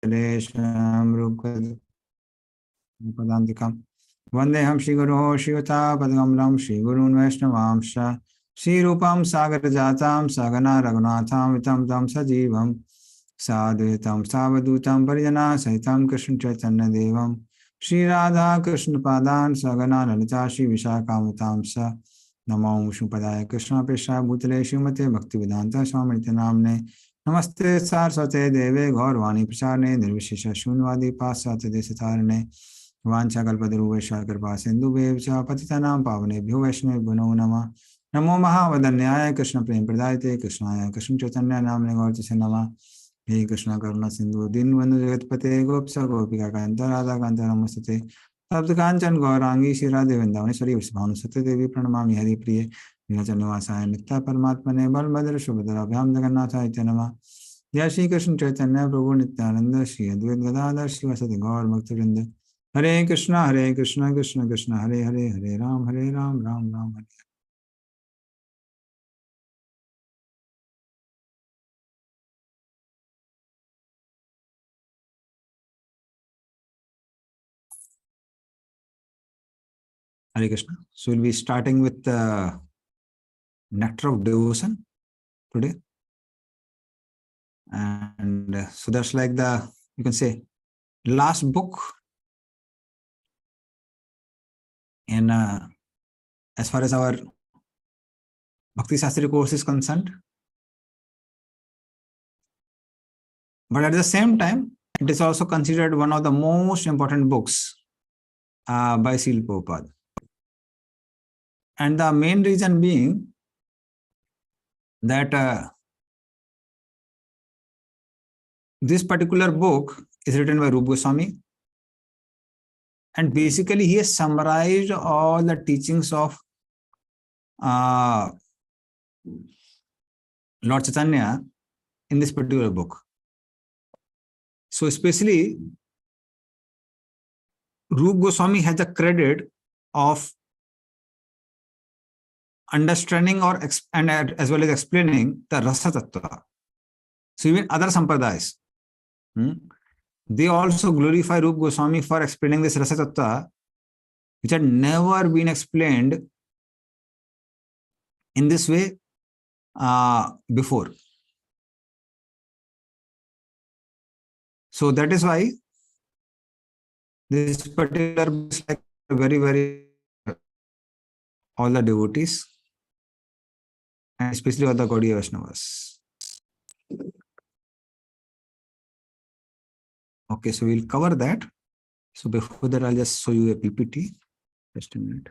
Saresham Rupadantikam Vandeham Shri Guru Shivata Padgamlam Shri Gurun Vaishnavamsha Shri Rupam Sagar Jatam Sagana Raghunatham Vitam Tam Sajivam Sadhutam Savadutam Parijana Sahitam Krishna Chaitanya Devam Shri Radha Krishna Padan Sagana Lalita Shri Vishakamatam Sa Namo Vishnupadaya Krishna Pesha Bhutale Shrimate Bhaktivedanta Swami Namne Namaste Saraswate Deve Gaurvani Prasarne Nirvishesha Shunvadi Pasate Desatarne Vancha Kalpadruvesha Kripa Sindhubhevcha Patitanam Pavanebhyo Vaishnavebhyo Namah Namo Mahavadanyaya Krishna Prem Pradayate Krishnaya Krishna Chaitanya Namne Gaurtise Namah He Krishna Karuna Sindhu Dinbandhu Jagatpate Gopsa Gopika Kanta Radha Kanta Namastate Sabda Kanchan Gaurangi Shira Devendavameshwari Vishbhanu Satya Devi Pranamami Hari Priye Nilachanavasaya Nitya Paramatmane Balbhadra Subhadra Abhyam Jagannatha Namaha Jai Shri Krishna Chaitanya Prabhu Nityananda Shri Advaita Gadadhar Shivasati Gaur Bhaktivinoda Hare Krishna Krishna Krishna Hare Hare Hare Ram Ram Ram Hare Hare Krishna. So we'll be starting with the Nectar of Devotion today. And so that's like the, you can say, last book in as far as our Bhakti Shastri course is concerned. But at the same time, it is also considered one of the most important books by Srila Prabhupada. And the main reason being that this particular book is written by Rupa Goswami, and basically he has summarized all the teachings of Lord Chaitanya in this particular book. So especially Rupa Goswami has the credit of understanding or and as well as explaining the Rasa Tattva. So even other sampradayas, they also glorify Rupa Goswami for explaining this Rasa Tattva, which had never been explained in this way before. So that is why this particular book is like very all the devotees, and especially all the Gaudiya Vaishnavas. Okay, so we'll cover that. So before that, I'll just show you a PPT. Just a minute.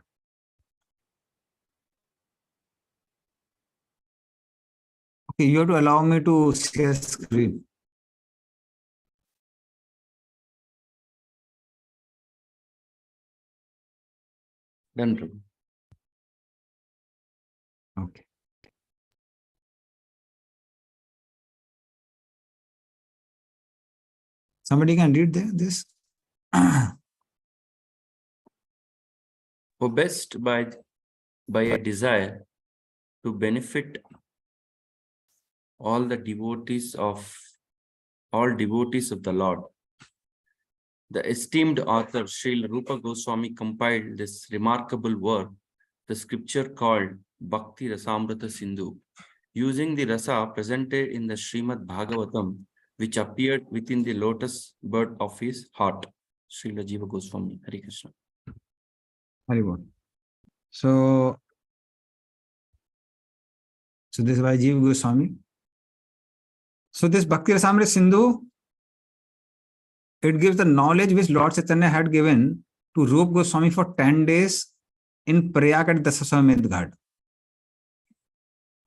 Okay, you have to allow me to share screen. Done. Okay. Somebody can read this. Obsessed by a desire to benefit all devotees of the Lord, the esteemed author Srila Rupa Goswami compiled this remarkable work, the scripture called Bhakti Rasamrita Sindhu, using the rasa presented in the Srimad Bhagavatam, which appeared within the lotus bird of his heart. Srila Jiva Goswami. Hare Krishna. Haribol. So this is by Jiva Goswami. So this Bhakti Rasamrita Sindhu, it gives the knowledge which Lord Chaitanya had given to Rupa Goswami for 10 days in Prayag at Dasaswamedh Ghat.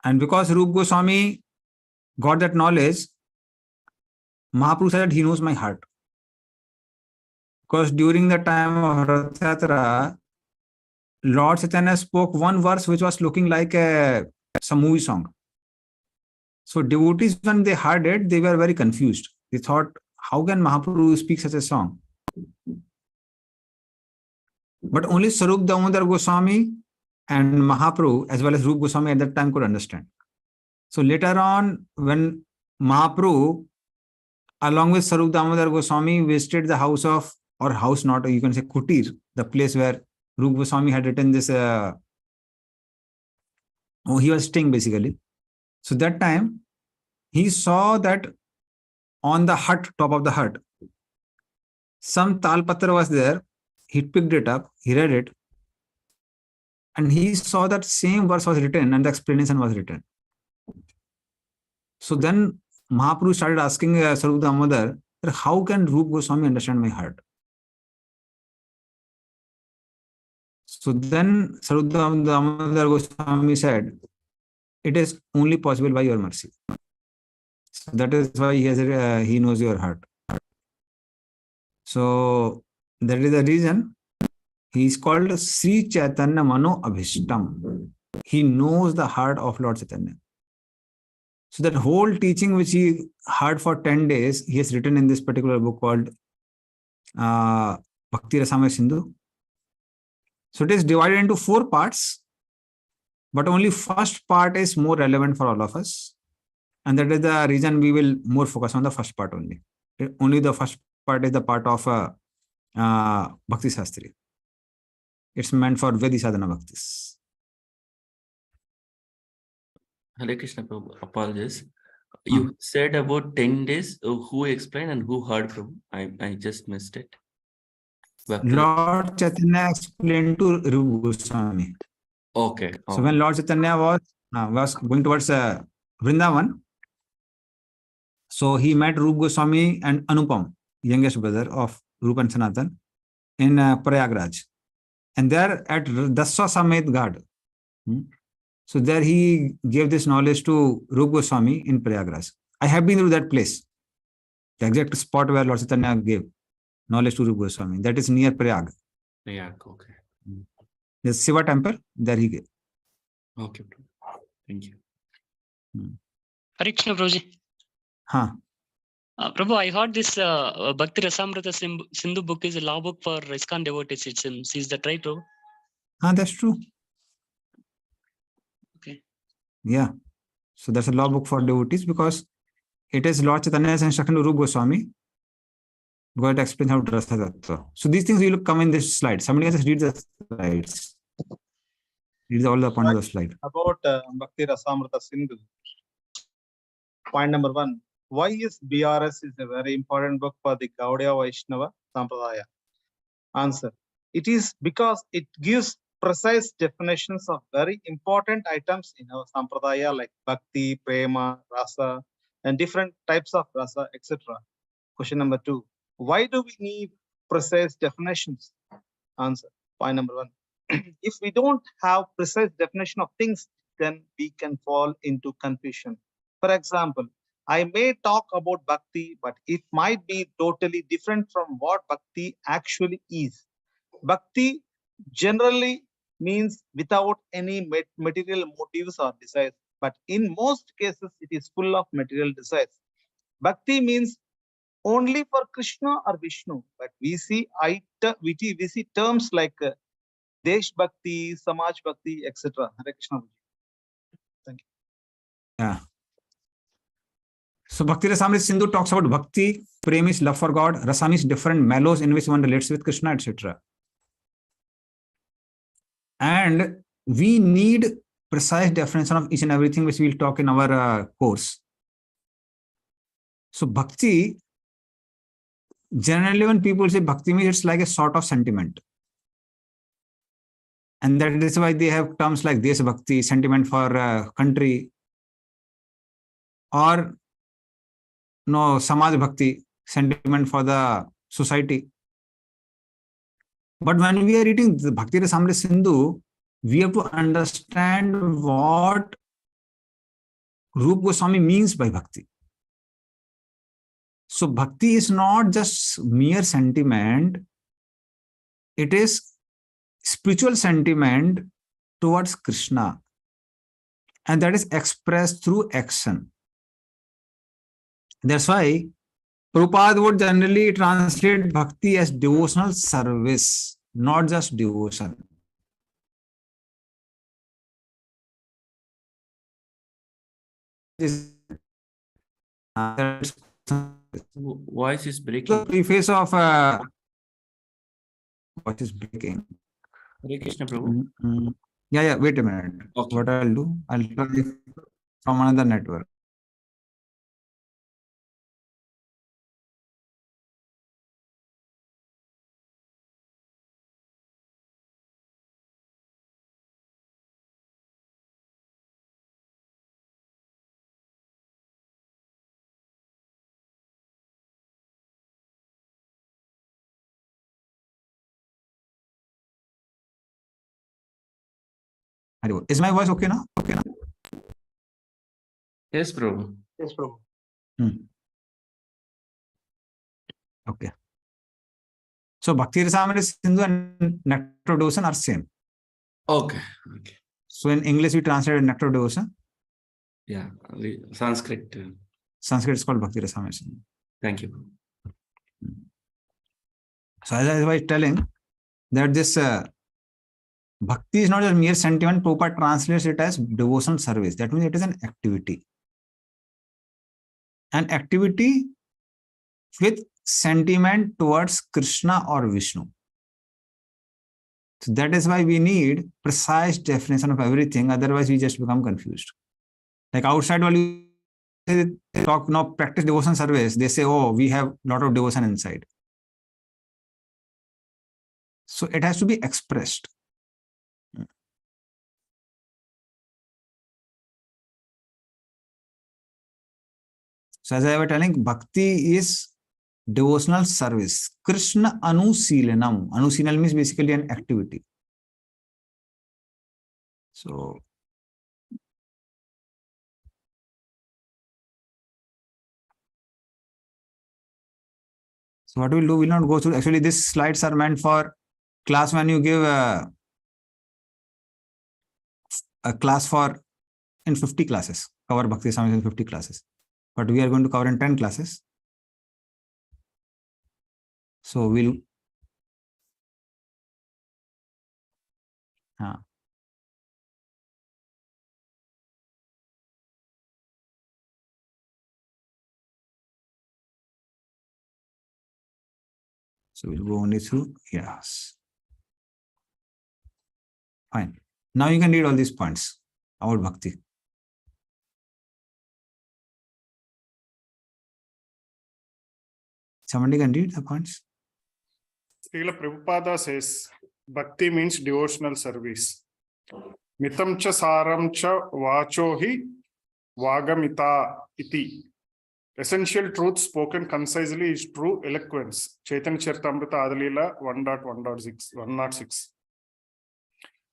And because Rupa Goswami got that knowledge, Mahaprabhu said that he knows my heart. Because during the time of Rath Yatra, Lord Chaitanya spoke one verse which was looking like some movie song. So devotees, when they heard it, they were very confused. They thought, how can Mahaprabhu speak such a song? But only Sarup Damodar Goswami and Mahaprabhu, as well as Rupa Goswami at that time, could understand. So later on, when Mahaprabhu along with Sarup Damodar Goswami, visited the house of, or house not, or you can say Kutir, the place where Rup Goswami had written this, he was staying basically. So that time, he saw that on the hut, top of the hut, some talpatra was there. He picked it up, he read it, and he saw that same verse was written and the explanation was written. So then Mahaprabhu started asking Sarup Damodar, how can Rup Goswami understand my heart? So then Sarup Damodar Goswami said, it is only possible by your mercy. So that is why he knows your heart. So that is the reason he is called Sri Chaitanya Mano Abhishtam. He knows the heart of Lord Chaitanya. So that whole teaching which he heard for 10 days, he has written in this particular book called Bhakti Rasamrita Sindhu. So it is divided into 4 parts, but only first part is more relevant for all of us. And that is the reason we will more focus on the first part only. Only the first part is the part of Bhakti Shastri. It's meant for Vedi Sadhana Bhaktis. Hare Krishna Prabhu, apologies. You said about 10 days. Who explained and who heard from? I just missed it. Lord Chaitanya explained to Rupa Goswami. Okay. So when Lord Chaitanya was going towards Vrindavan, so he met Rupa Goswami and Anupam, youngest brother of Rupa and Sanatan, in Prayagraj. And there at Daswa Samet Ghat, so there he gave this knowledge to Rupa Goswami in Prayagraj. I have been to that place, the exact spot where Lord Chaitanya gave knowledge to Rupa Goswami. That is near Prayag. Prayag, okay. There's Shiva temple, there he gave. Okay, thank you. Hare Krishna Prabhuji. Prabhu, I heard this Bhakti Rasamrita Sindhu book is a law book for ISKCON devotees. It seems. Is that right, Prabhu? That's true. Okay. Yeah. So that's a law book for devotees because it is Lord Chaitanya's instruction to Rupa Goswami. Going to explain how to Rasa Tattva. So these things will come in this slide. Somebody can just read the slides. Read all the points of the slide. About Bhakti Rasamrita Sindhu. Point number 1. Why is BRS is a very important book for the Gaudiya Vaishnava Sampradaya? Answer. It is because it gives precise definitions of very important items in our Sampradaya like Bhakti, Prema, Rasa, and different types of Rasa, etc. Question number 2. Why do we need precise definitions? Answer. Point number 1. If we don't have precise definition of things, then we can fall into confusion. For example, I may talk about Bhakti, but it might be totally different from what Bhakti actually is. Bhakti generally means without any material motives or desires, but in most cases, it is full of material desires. Bhakti means only for Krishna or Vishnu, but we see terms like Desh Bhakti, Samaj Bhakti, etc. Hare Krishna. Thank you. Yeah. So Bhakti Rasamrita Sindhu talks about Bhakti, Prem is love for God, Rasam is different mellows in which one relates with Krishna, etc. And we need precise definition of each and everything which we'll talk in our course. So Bhakti, generally when people say Bhakti means it's like a sort of sentiment. And that is why they have terms like Desh Bhakti, sentiment for country, or no, Samaj Bhakti, sentiment for the society. But when we are reading the Bhakti Rasamrita Sindhu, we have to understand what Rupa Goswami means by Bhakti. So Bhakti is not just mere sentiment, it is spiritual sentiment towards Krishna. And that is expressed through action. That's why Prabhupada would generally translate Bhakti as devotional service, not just devotion. Voice is The breaking. preface of what is breaking? Hare Krishna Prabhu. Yeah. Wait a minute. Okay. What I'll do? I'll try from another network. Is my voice okay now? Okay now. Yes, Prabhu. Yes, Prabhu. Okay. So Bhakti Rasamrita Sindhu and Nectar of Devotion are same. Okay. Okay. So in English we translated Nectar of Devotion. Yeah. Sanskrit. Sanskrit is called Bhakti Rasamrita Sindhu. Thank you. So as I was telling that this Bhakti is not a mere sentiment. Prabhupada translates it as devotional service. That means it is an activity. An activity with sentiment towards Krishna or Vishnu. So that is why we need precise definition of everything. Otherwise, we just become confused. Like outside, while you talk now, practice devotion service, they say, oh, we have a lot of devotion inside. So it has to be expressed. So as I was telling, bhakti is devotional service. Krishna anusilanam. Anusilanam means basically an activity. So what we'll do, we'll not go through. Actually, these slides are meant for class when you give a class for in 50 classes. Cover Bhakti Rasamrita in 50 classes. But we are going to cover in 10 classes. So we'll so we'll go only through, yes. Fine. Now you can read all these points about bhakti. Somebody can read the points. Srila Prabhupada says, Bhakti means devotional service. Mitam cha saram cha vacho hi vagamita iti. Essential truth spoken concisely is true eloquence. Chaitanya Charitamrita Adalila 1.1.6.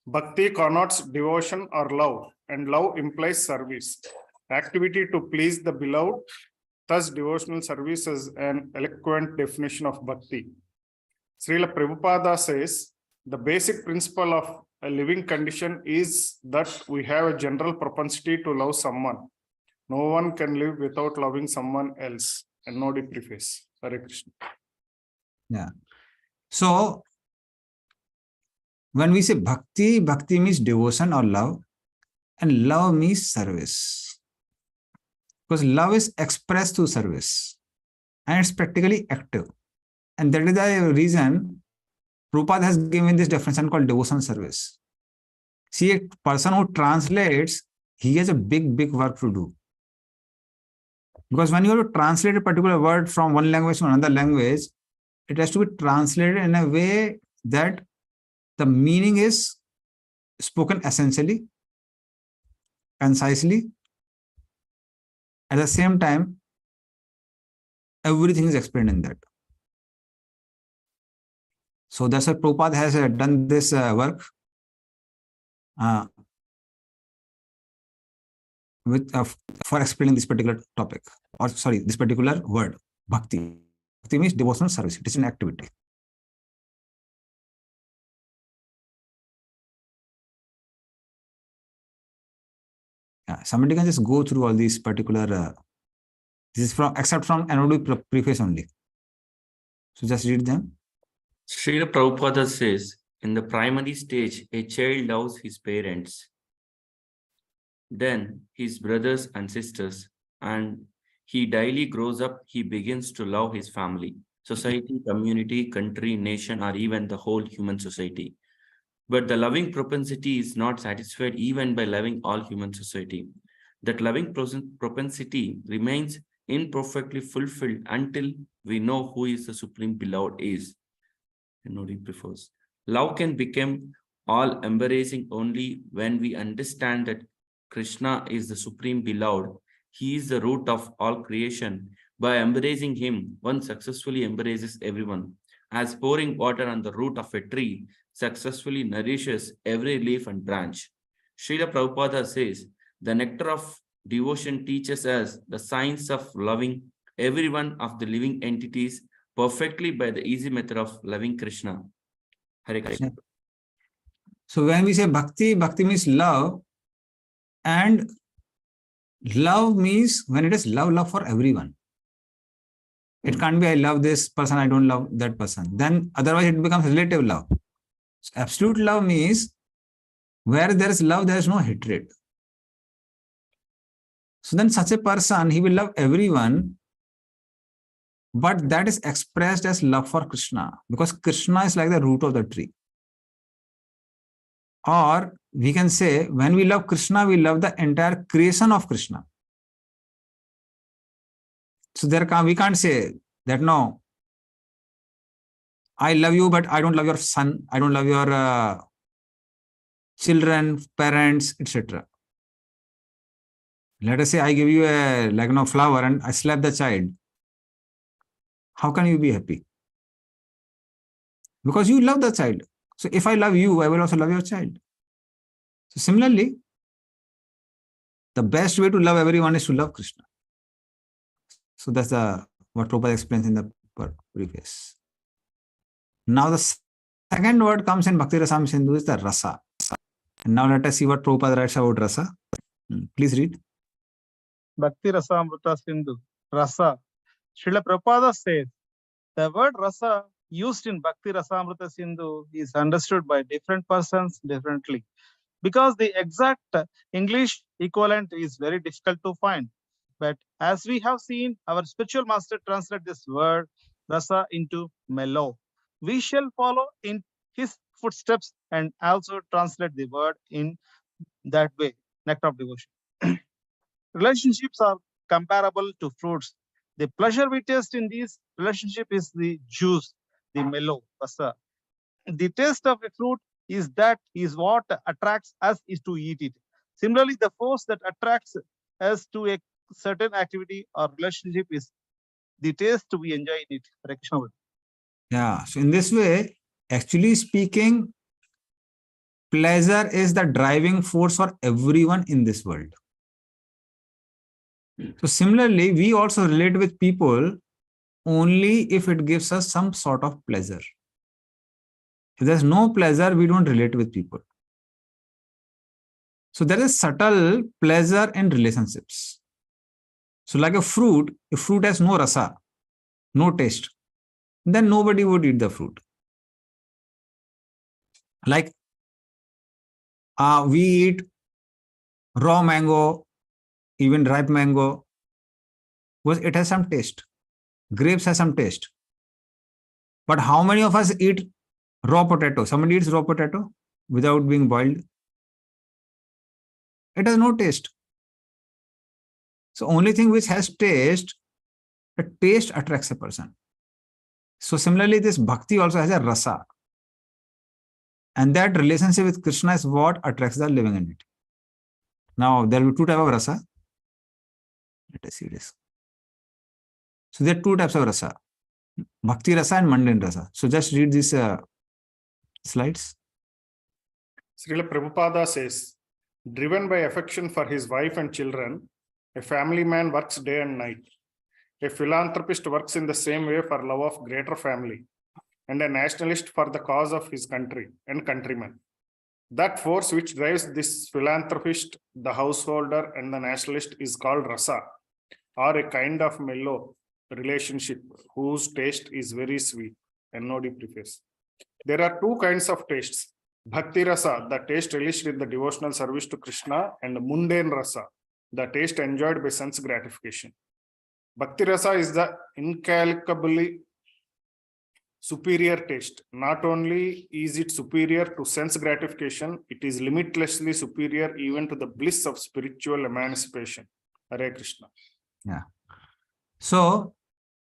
Bhakti connotes devotion or love, and love implies service. Activity to please the beloved. Thus, devotional service is an eloquent definition of bhakti. Srila Prabhupada says, the basic principle of a living condition is that we have a general propensity to love someone. No one can live without loving someone else. And no preface. Hare Krishna. Yeah. So when we say bhakti, bhakti means devotion or love, and love means service. Because love is expressed through service, and it's practically active. And that is the reason Prabhupada has given this definition called devotion service. See, a person who translates, he has a big work to do. Because when you have to translate a particular word from one language to another language, it has to be translated in a way that the meaning is spoken essentially, concisely. At the same time, everything is explained in that. So that's why Prabhupada has done this work for explaining this particular topic, or sorry, this particular word, bhakti. Bhakti means devotional service. It is an activity. Yeah, somebody can just go through all these particular. This is from except from anodic preface only. So just read them. Srila Prabhupada says, in the primary stage, a child loves his parents, then his brothers and sisters, and he daily grows up, he begins to love his family, society, community, country, nation, or even the whole human society. But the loving propensity is not satisfied even by loving all human society. That loving propensity remains imperfectly fulfilled until we know who is the supreme beloved is. Nobody prefers. Love can become all embracing only when we understand that Krishna is the supreme beloved. He is the root of all creation. By embracing him, one successfully embraces everyone. As pouring water on the root of a tree successfully nourishes every leaf and branch. Srila Prabhupada says, the nectar of devotion teaches us the science of loving every one of the living entities perfectly by the easy method of loving Krishna. Hare Krishna. So when we say bhakti, bhakti means love, and love means when it is love for everyone. It can't be I love this person, I don't love that person. Then otherwise it becomes relative love. So absolute love means where there is love, there is no hatred. So then such a person, he will love everyone, but that is expressed as love for Krishna, because Krishna is like the root of the tree. Or we can say, when we love Krishna, we love the entire creation of Krishna. So we can't say that, no, I love you, but I don't love your son, I don't love your children, parents, etc. Let us say I give you a flower and I slap the child. How can you be happy? Because you love the child. So if I love you, I will also love your child. So similarly, the best way to love everyone is to love Krishna. So that's what Prabhupada explains in the preface. Now the second word comes in Bhakti Rasam Sindhu is the rasa. And now let us see what Prabhupada writes about rasa. Please read. Bhakti Rasamrita Sindhu, rasa. Srila Prabhupada says, the word rasa used in Bhakti Rasamrita Sindhu is understood by different persons differently, because the exact English equivalent is very difficult to find. But as we have seen, our spiritual master translate this word rasa into mellow. We shall follow in his footsteps and also translate the word in that way, nectar of devotion. Relationships are comparable to fruits. The pleasure we taste in this relationship is the juice, the mellow, rasa. The taste of a fruit is what attracts us is to eat it. Similarly, the force that attracts us to a certain activity or relationship is the taste we enjoy in it. Yeah. So in this way, actually speaking, pleasure is the driving force for everyone in this world. So similarly, we also relate with people only if it gives us some sort of pleasure. If there's no pleasure, we don't relate with people. So there is subtle pleasure in relationships. So like a fruit, if fruit has no rasa, no taste, then nobody would eat the fruit. Like we eat raw mango, even ripe mango, because it has some taste. Grapes has some taste. But how many of us eat raw potato? Somebody eats raw potato without being boiled. It has no taste. So only thing which has taste, the taste attracts a person. So similarly, this bhakti also has a rasa. And that relationship with Krishna is what attracts the living entity. Now, there will be two types of rasa. Let us see this. So there are two types of rasa. Bhakti rasa and mundane rasa. So just read these slides. Srila Prabhupada says, driven by affection for his wife and children, a family man works day and night. A philanthropist works in the same way for love of greater family, and a nationalist for the cause of his country and countrymen. That force which drives this philanthropist, the householder, and the nationalist is called rasa, or a kind of mellow relationship whose taste is very sweet. NOD preface. There are two kinds of tastes. Bhakti rasa, the taste relished in the devotional service to Krishna, and mundane rasa, the taste enjoyed by sense gratification. Bhakti Rasa is the incalculably superior taste. Not only is it superior to sense gratification, it is limitlessly superior even to the bliss of spiritual emancipation. Hare Krishna. Yeah. So,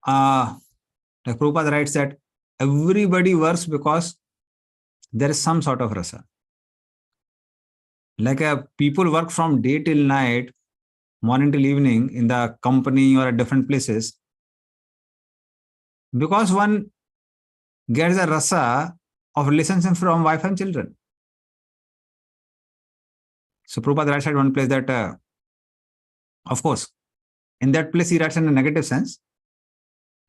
like Prabhupada writes that everybody works because there is some sort of rasa. Like people work from day till night, morning till evening in the company or at different places, because one gets a rasa of relationship from wife and children. So Prabhupada writes at one place that, of course, in that place he writes in a negative sense,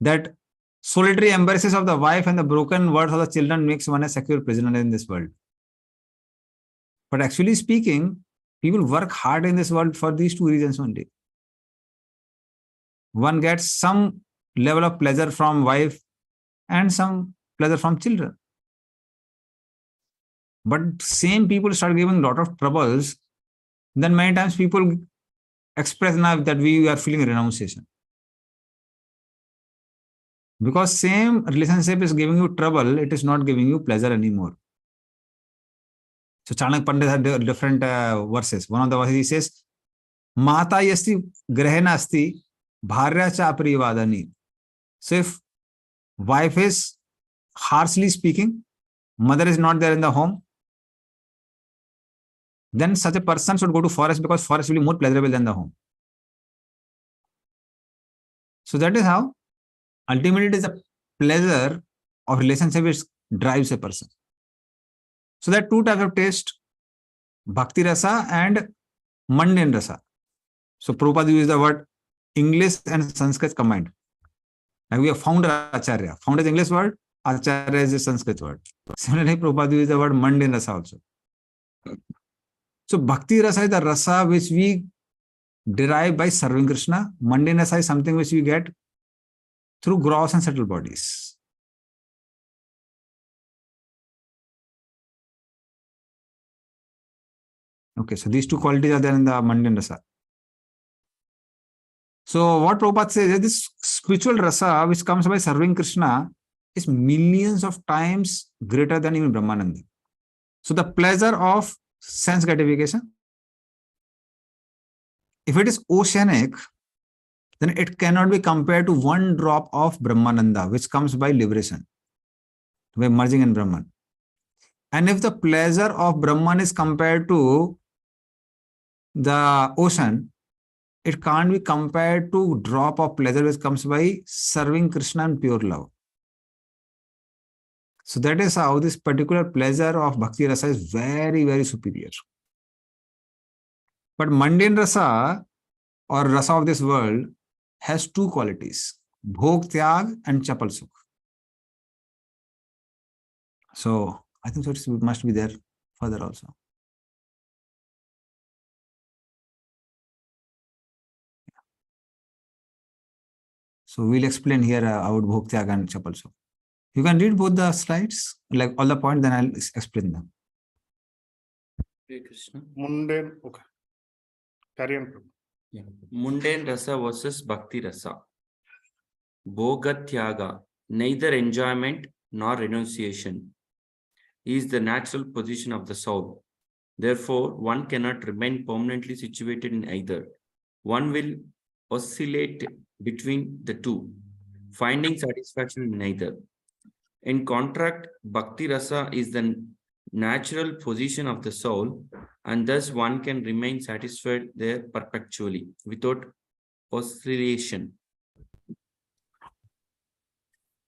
that solitary embraces of the wife and the broken words of the children makes one a secure prisoner in this world. But actually speaking, people work hard in this world for these two reasons only. One gets some level of pleasure from wife and some pleasure from children. But same people start giving a lot of troubles, then many times people express now that we are feeling renunciation. Because same relationship is giving you trouble, it is not giving you pleasure anymore. So Chanak Pandit had different verses. One of the verses he says, Mata yasti grahena asti bharya cha aprivadani. So if wife is harshly speaking, mother is not there in the home, then such a person should go to forest because forest will be more pleasurable than the home. So that is how ultimately it is a pleasure of relationship which drives a person. So there are two types of taste, Bhakti Rasa and mundane Rasa. So Prabhupada used the word English and Sanskrit combined. Like we have founder Acharya. Founder is English word, Acharya is a Sanskrit word. Similarly, Prabhupada used the word mundane Rasa also. So Bhakti Rasa is the Rasa which we derive by serving Krishna. Mundane Rasa is something which we get through gross and subtle bodies. Okay, so these two qualities are there in the mundane Rasa. So what Prabhupada says is this spiritual rasa which comes by serving Krishna is millions of times greater than even Brahmananda. So the pleasure of sense gratification, if it is oceanic, then it cannot be compared to one drop of Brahmananda which comes by liberation, by merging in Brahman. And if the pleasure of Brahman is compared to the ocean, it can't be compared to drop of pleasure which comes by serving Krishna in pure love. So that is how this particular pleasure of Bhakti Rasa is very, very superior. But mundane Rasa or Rasa of this world has two qualities, Bhog Tyag and Chapal Sukh. So I think so it must be there further also. So we'll explain here about Bhog Tyag and Chapal Sukh. You can read both the slides, like all the points, then I'll explain them. Hare Krishna. Mundane, okay. Carry on. Yeah. Mundane Rasa versus Bhakti Rasa. Bhogatyaga, neither enjoyment nor renunciation, is the natural position of the soul. Therefore, one cannot remain permanently situated in either. One will oscillate between the two, finding satisfaction in neither. In contrast, Bhakti Rasa is the natural position of the soul, and thus one can remain satisfied there perpetually without oscillation.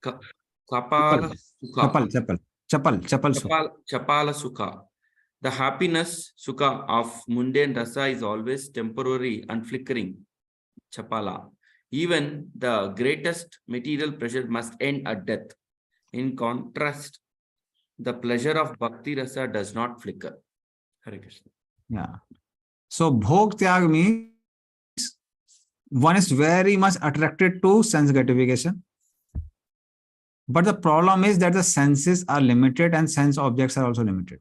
Kapala Sukha. Chapal Sukha. Chapala Sukha. The happiness Sukha of mundane Rasa is always temporary and flickering. Chapala. Even the greatest material pleasure must end at death. In contrast, the pleasure of Bhakti Rasa does not flicker. Hare Krishna. Yeah. So Bhog Tyag means one is very much attracted to sense gratification. But the problem is that the senses are limited and sense objects are also limited.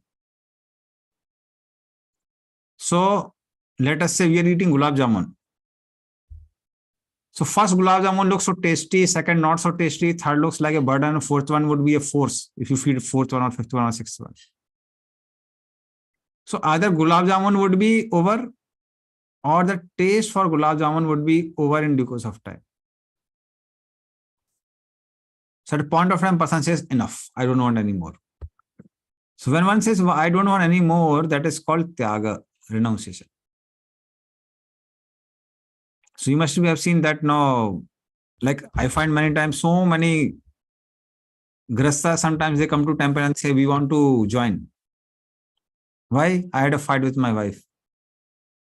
So let us say we are eating gulab jamun. So first gulab jamun looks so tasty, second not so tasty, third looks like a burden, fourth one would be a force if you feed fourth one or fifth one or sixth one. So either gulab jamun would be over or the taste for gulab jamun would be over in due course of time. So at a point of time, person says, enough, I don't want any more. So when one says, I don't want any more, that is called tyaga, renunciation. So you must have seen that now, like I find many times so many grastas, sometimes they come to temple and say, we want to join. Why? I had a fight with my wife.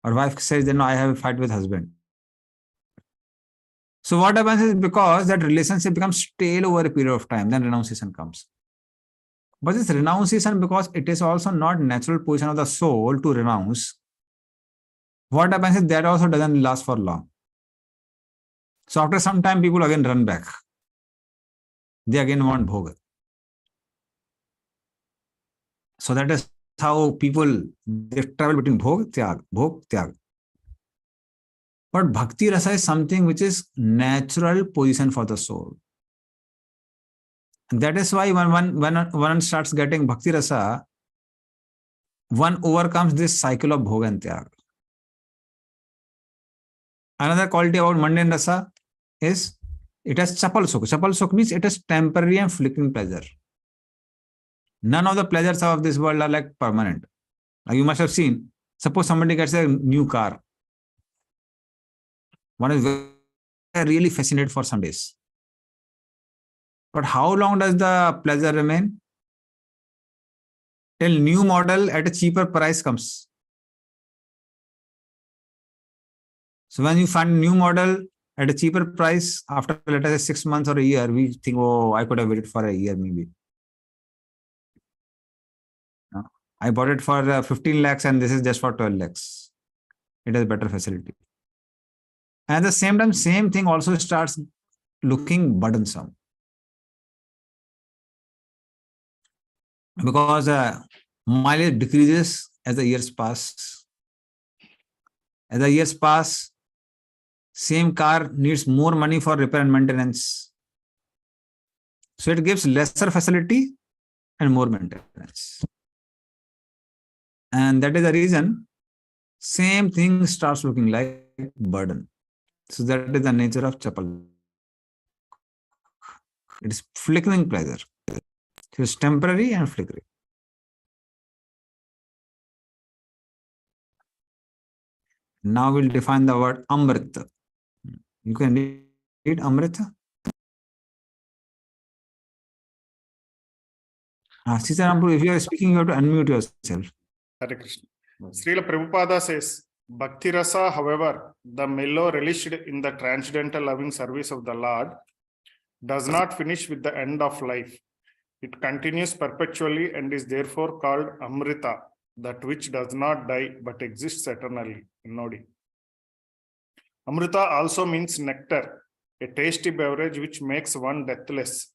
Or wife says, then no, I have a fight with husband. So what happens is because that relationship becomes stale over a period of time, then renunciation comes. But this renunciation, because it is also not natural position of the soul to renounce, what happens is that also doesn't last for long. So after some time, people again run back. They again want bhoga. So that is how people, they travel between bhog, tyag. But bhakti rasa is something which is natural position for the soul. And that is why when one starts getting bhakti rasa, one overcomes this cycle of bhoga and tyag. Another quality about mundane rasa is it has chapal sukh. Chapal sukh means it is temporary and fleeting pleasure. None of the pleasures of this world are like permanent. Like you must have seen, suppose somebody gets a new car. One is really fascinated for some days. But how long does the pleasure remain? Till new model at a cheaper price comes. So when you find a new model at a cheaper price, after let us say 6 months or a year, we think, oh, I could have waited for a year maybe. No. I bought it for 15 lakhs and this is just for 12 lakhs. It has better facility. And at the same time, same thing also starts looking burdensome. Because mileage decreases as the years pass. As the years pass, same car needs more money for repair and maintenance. So it gives lesser facility and more maintenance. And that is the reason same thing starts looking like burden. So that is the nature of chapal. It is flickering pleasure. It is temporary and flickering. Now we'll define the word amrita. You can read amrita. Sitaram, if you are speaking, you have to unmute yourself. Hare Krishna. Srila Prabhupada says, Bhakti Rasa, however, the mellow relished in the transcendental loving service of the Lord, does not finish with the end of life. It continues perpetually and is therefore called Amrita, that which does not die but exists eternally. Nodi. Amrita also means nectar, a tasty beverage which makes one deathless.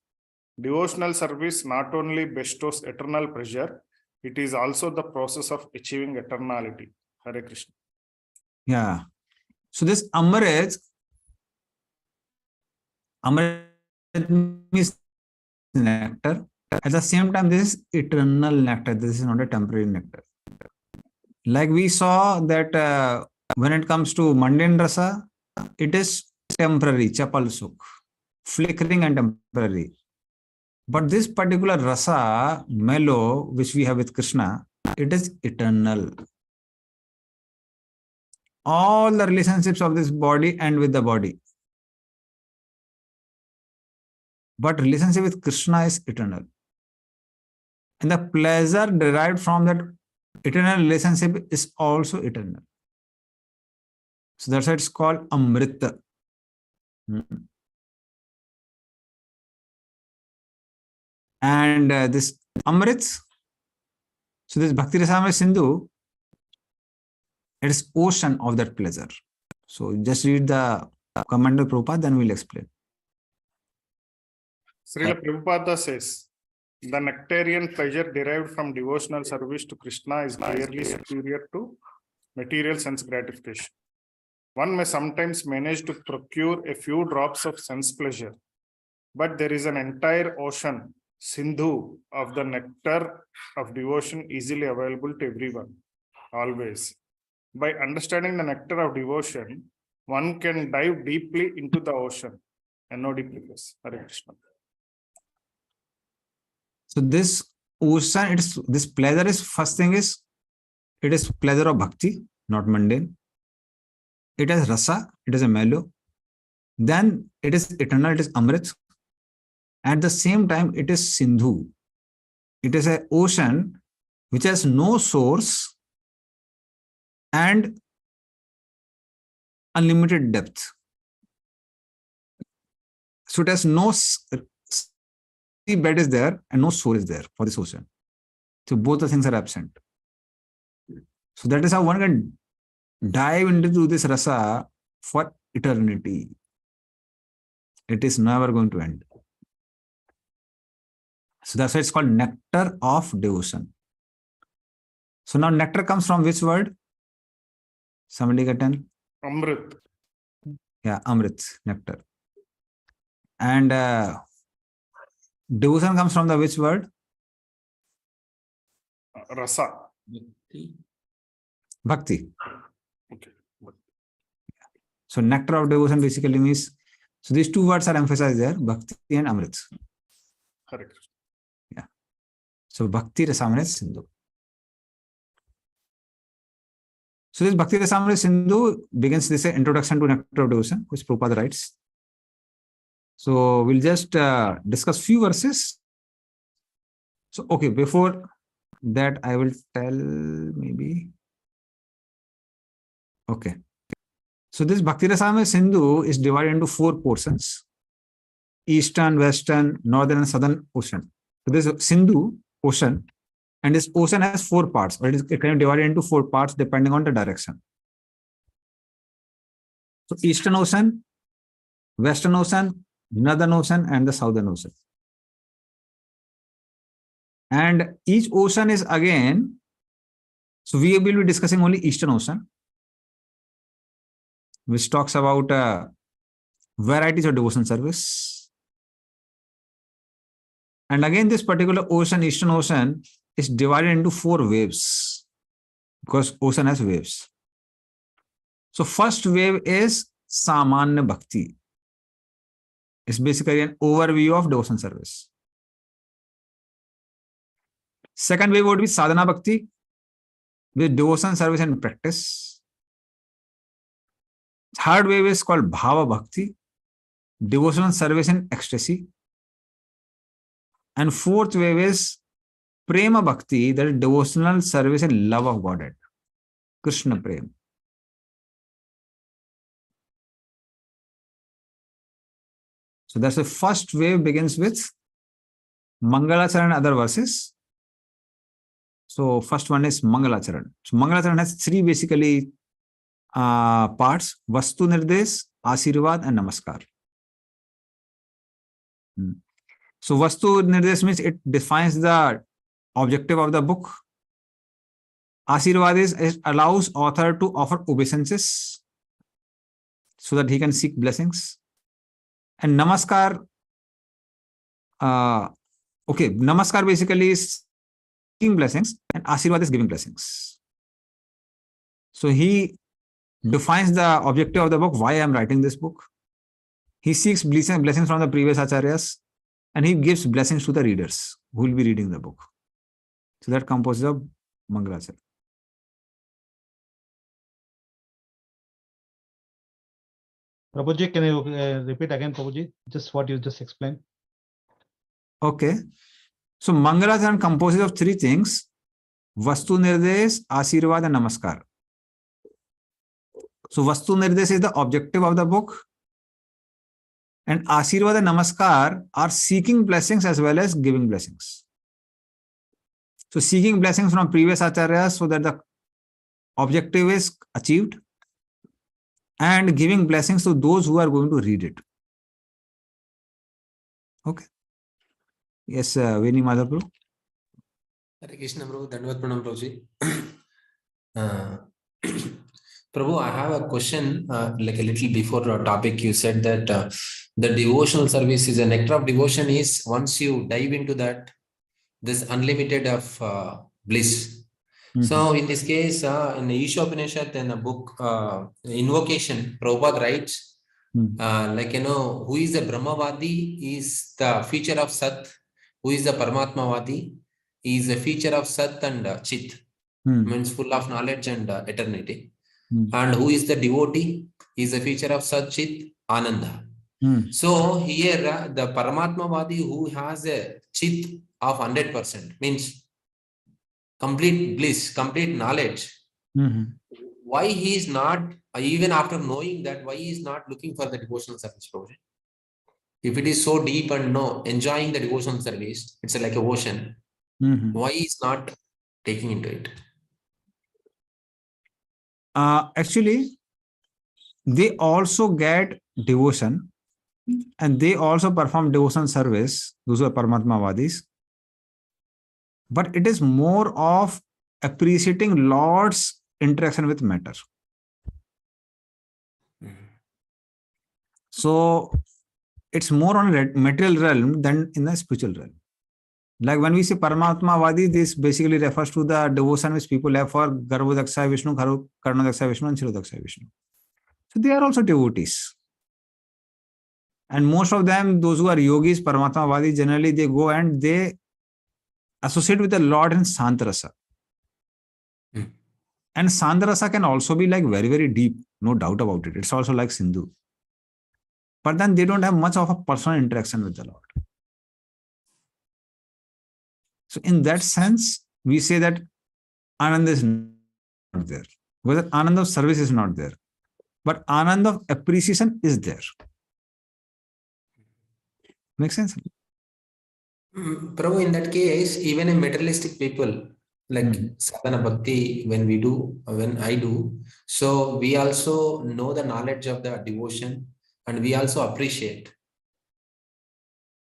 Devotional service not only bestows eternal pleasure, it is also the process of achieving eternality. Hare Krishna. Yeah. So this Amrit means nectar. At the same time, this is eternal nectar. This is not a temporary nectar. Like we saw that when it comes to mundane rasa, it is temporary, chapal sukh, flickering and temporary. But this particular rasa, mellow, which we have with Krishna, it is eternal. All the relationships of this body end with the body. But relationship with Krishna is eternal. And the pleasure derived from that eternal relationship is also eternal. So that's why it's called Amrita. And this Amrit, so this Bhakti Rasamrita Sindhu, it is ocean of that pleasure. So just read the comment of Prabhupada, then we'll explain. Srila Prabhupada says, the nectarian pleasure derived from devotional service to Krishna is clearly superior to material sense gratification. One may sometimes manage to procure a few drops of sense pleasure, but there is an entire ocean, Sindhu, of the nectar of devotion easily available to everyone, always. By understanding the nectar of devotion, one can dive deeply into the ocean. NOD, please. Hare Krishna. So this ocean, this pleasure is, first thing is, it is pleasure of bhakti, not mundane. It has rasa, it is a mellow. Then it is eternal, it is amrit. At the same time, it is Sindhu. It is an ocean which has no source and unlimited depth. So it has no bed is there and no source is there for this ocean. So both the things are absent. So that is how one can dive into this rasa for eternity. It is never going to end. So that's why it's called nectar of devotion. So now nectar comes from which word? Somebody get an? Amrit. Yeah, amrit, nectar. And devotion comes from the which word? Rasa. Bhakti. Okay. So nectar of devotion basically means, so these two words are emphasized there, bhakti and amrit. Hare Krishna. Yeah. So bhakti rasamrit sindhu. So this bhakti rasamrit sindhu begins this introduction to nectar of devotion, which Prabhupada writes. So we'll just discuss few verses. So okay, before that I will tell maybe. Okay. So this Bhakti Rasamrita Sindhu is divided into 4 portions: Eastern, Western, Northern, and Southern Ocean. So this Sindhu ocean, and this ocean has 4 parts, or it can be divided into 4 parts depending on the direction. So Eastern Ocean, Western Ocean, Northern Ocean, and the Southern Ocean. And each ocean is again, so we will be discussing only Eastern Ocean, which talks about varieties of devotion service. And again, this particular ocean, Eastern Ocean, is divided into 4 waves, because ocean has waves. So first wave is Samanya Bhakti. It's basically an overview of devotion service. Second wave would be Sadhana Bhakti, with devotion service and practice. Third wave is called Bhava Bhakti, devotional service and ecstasy. And fourth wave is Prema Bhakti, that is devotional service and love of Godhead, Krishna Prem. So that's the first wave, begins with Mangalacharan and other verses. So first one is Mangalacharan. So Mangalacharan has 3 basically parts: Vastu Nirdesh, Asirvad, and Namaskar. So Vastu Nirdesh means it defines the objective of the book. Asirvad is, it allows author to offer obeisances so that he can seek blessings. And Namaskar, Namaskar basically is seeking blessings, and Asirvad is giving blessings. So he defines the objective of the book, why I am writing this book. He seeks blessings from the previous acharyas, and he gives blessings to the readers who will be reading the book. So that composes of Mangalacharan. Prabhuji, can you repeat again, Prabhuji? Just what you just explained. Okay. So Mangalacharan composes of 3 things: Vastu Nirdesh, Asirvad, and Namaskar. So Vastu Nirdesh is the objective of the book, and Asirvad and Namaskar are seeking blessings as well as giving blessings. So seeking blessings from previous acharyas so that the objective is achieved, and giving blessings to those who are going to read it. Okay. Yes, Veni Madhav. Hare Krishna Prabhu, Dandavad Pranam Prabhuji. Prabhu, I have a question, like a little before our topic, you said that the devotional service is a nectar of devotion is once you dive into that, this unlimited of bliss. So in this case, in the Ishopanishad, in a book, Invocation, Prabhupada writes, like, who is the Brahmavadi is the feature of Sat, who is the Paramatmavadi is a feature of Sat and Chit, means full of knowledge and eternity. And who is the devotee is a feature of Sat, Chit, Ananda. So here the Paramatmavadi who has a Chit of 100% means complete bliss, complete knowledge. Why he is not, even after knowing that, why he is not looking for the devotional service project? If it is so deep and enjoying the devotional service, it's like a ocean. Why he is not taking into it? Actually, they also get devotion and they also perform devotion service, those are Paramatmavadis. But it is more of appreciating Lord's interaction with matter. So it's more on a material realm than in the spiritual realm. Like when we say Paramatmavadi, this basically refers to the devotion which people have for Garbhodaksha Vishnu, Karnadaksha Vishnu, and Shirodaksha Vishnu. So they are also devotees. And most of them, those who are yogis, Paramatmavadi, generally they go and they associate with the Lord in Santarasa. And Santarasa can also be like very, very deep, no doubt about it. It's also like Sindhu. But then they don't have much of a personal interaction with the Lord. So in that sense, we say that Ananda is not there. Whether Ananda of service is not there. But Ananda of appreciation is there. Make sense? Prabhu, in that case, even a materialistic people, like sadhana bhakti, when I do, so we also know the knowledge of the devotion and we also appreciate.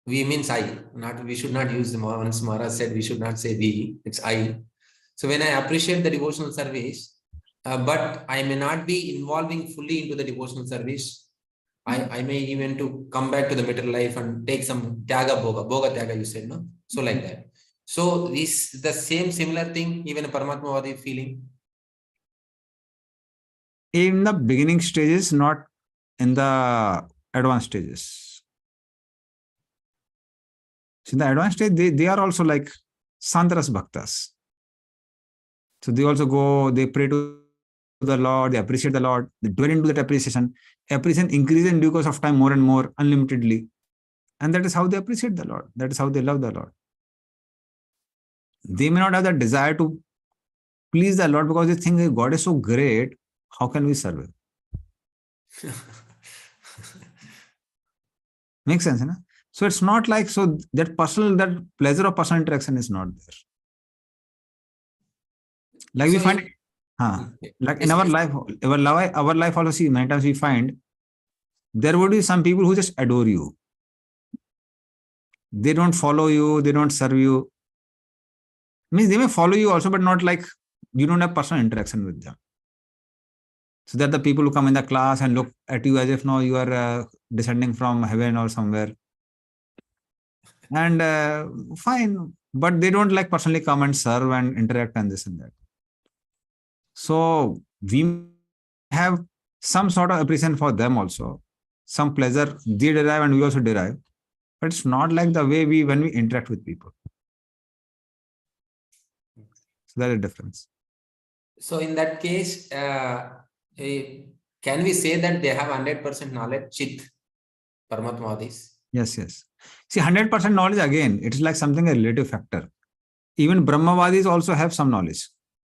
We means I, we should not use the once Maharaj said we should not say we, it's I. So when I appreciate the devotional service, but I may not be involving fully into the devotional service, I may even to come back to the material life and take some tyaga boga tyaga you said, no? So like that. So this the same similar thing, even a Paramatmavadi feeling. In the beginning stages, not in the advanced stages. So in the advanced stage, they are also like Santaras Bhaktas. So they also go, they pray to the Lord, they appreciate the Lord, they dwell into that appreciation. Appreciation increases in due course of time more and more, unlimitedly. And that is how they appreciate the Lord. That is how they love the Lord. They may not have the desire to please the Lord because they think God is so great, how can we serve him? Makes sense, no? So it's not like, so that pleasure of personal interaction is not there. Like we find, like in our life also, see, many times we find there would be some people who just adore you. They don't follow you, they don't serve you. Means they may follow you also, but not like you don't have personal interaction with them. So that the people who come in the class and look at you as if now you are descending from heaven or somewhere. And fine, but they don't like personally come and serve and interact and this and that. So we have some sort of appreciation for them also. Some pleasure they derive and we also derive. But it's not like the way when we interact with people. So that's a difference. So in that case, can we say that they have 100% knowledge, Chit, Paramatmavadis? Yes, yes. See, 100% knowledge, again, it is like something a relative factor. Even Brahmavadis also have some knowledge.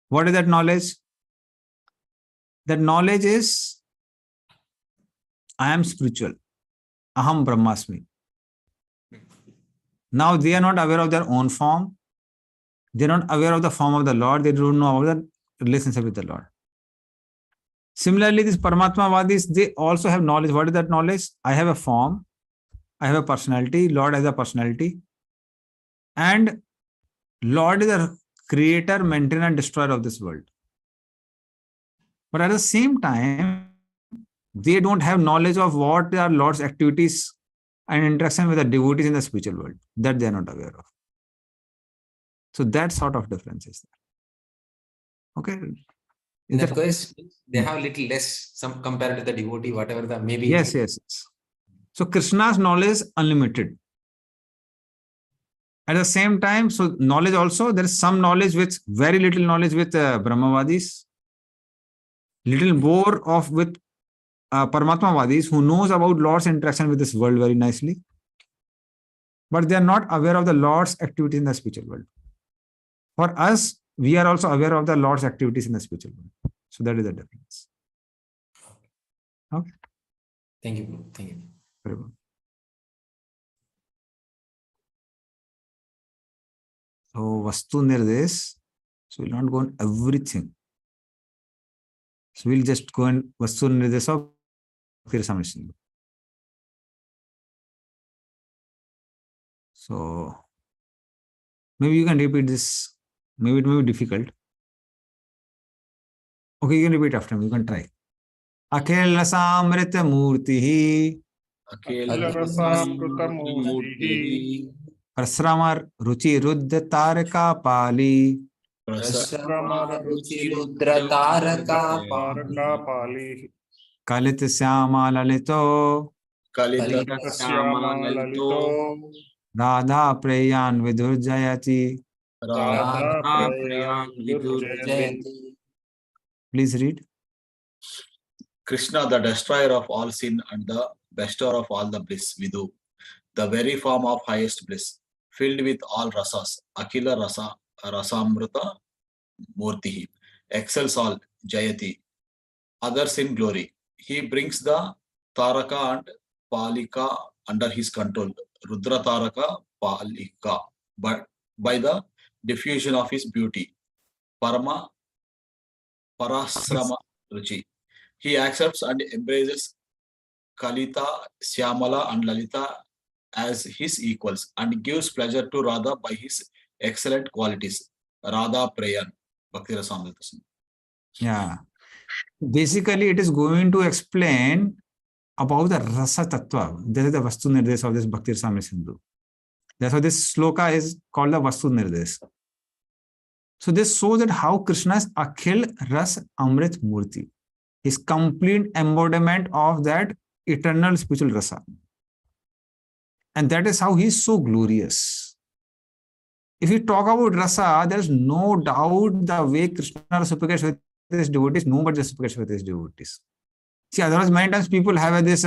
What is that knowledge? That knowledge is, I am spiritual. Aham Brahmasmi. Now they are not aware of their own form. They are not aware of the form of the Lord. They don't know about the relationship with the Lord. Similarly, these Paramatmavadis, they also have knowledge. What is that knowledge? I have a form. I have a personality. Lord has a personality. And Lord is a creator, maintainer, and destroyer of this world. But at the same time, they don't have knowledge of what are Lord's activities and interaction with the devotees in the spiritual world. That they are not aware of. So that sort of difference is there. Okay. In Is that that- case, they have little less some compared to the devotee, whatever the maybe. Yes, yes, yes. So Krishna's knowledge is unlimited. At the same time, so knowledge also, there is some knowledge with very little knowledge with Brahmavadis, little more of with Paramatmavadis who knows about Lord's interaction with this world very nicely, but they are not aware of the Lord's activity in the spiritual world. For us, we are also aware of the Lord's activities in the spiritual world. So that is the difference. Okay. Thank you, Guru. Thank you. Very good. So Vastu Nirdesh. So we'll not go on everything. So we'll just go on Vastu Nirdesh of Bhakti Rasamrita Sindhu. So maybe you can repeat this. Maybe it may be difficult. Okay, you can repeat after me. You can try. Akhil Rasamrita Murti Akhil-rasamrita-murtihi Prasramar Ruchi Ruddha Taraka Pali Rudra Taraka Taraka-pali Kalit Syama Lalito Kalita-syama lalito Radha Preyan Vidurjayati. Radha-prayam vidurjayanti. Please read. Krishna, the destroyer of all sin and the bestower of all the bliss, Vidu, the very form of highest bliss, filled with all rasas, Akila Rasamrita Murtihi, excels all, Jayati, others in glory. He brings the Taraka and Palika under his control, Rudra Taraka Palika, but by the diffusion of his beauty, Parasrama Ruchi. He accepts and embraces Kalita, Syamala and Lalita as his equals and gives pleasure to Radha by his excellent qualities. Radha Prayan, Bhakti Rasamrita Sindhu. Yeah. Basically, it is going to explain about the Rasa Tattva. This is the Vastu Nirdesh of this Bhakti Rasamrita Sindhu. That's why this sloka is called the Vastu Nirdesh. So this shows that how Krishna is Akhil Ras Amrit Murti. His complete embodiment of that eternal spiritual rasa. And that is how he is so glorious. If you talk about rasa, there is no doubt the way Krishna reciprocates with his devotees, nobody reciprocates with his devotees. See, otherwise many times people have this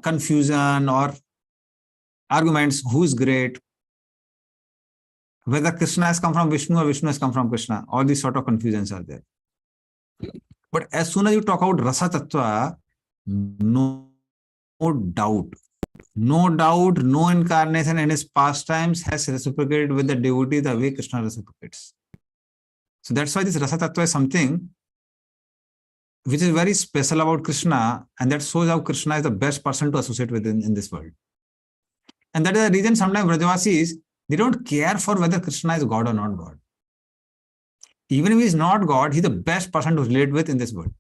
confusion or arguments, who is great, whether Krishna has come from Vishnu or Vishnu has come from Krishna. All these sort of confusions are there. But as soon as you talk about Rasa Tattva, no doubt, no incarnation in his pastimes has reciprocated with the devotee the way Krishna reciprocates. So that's why this Rasa Tattva is something which is very special about Krishna, and that shows how Krishna is the best person to associate with in this world. And that is the reason sometimes Vrajavasis, they don't care for whether Krishna is God or not God. Even if he is not God, he is the best person to relate with in this world.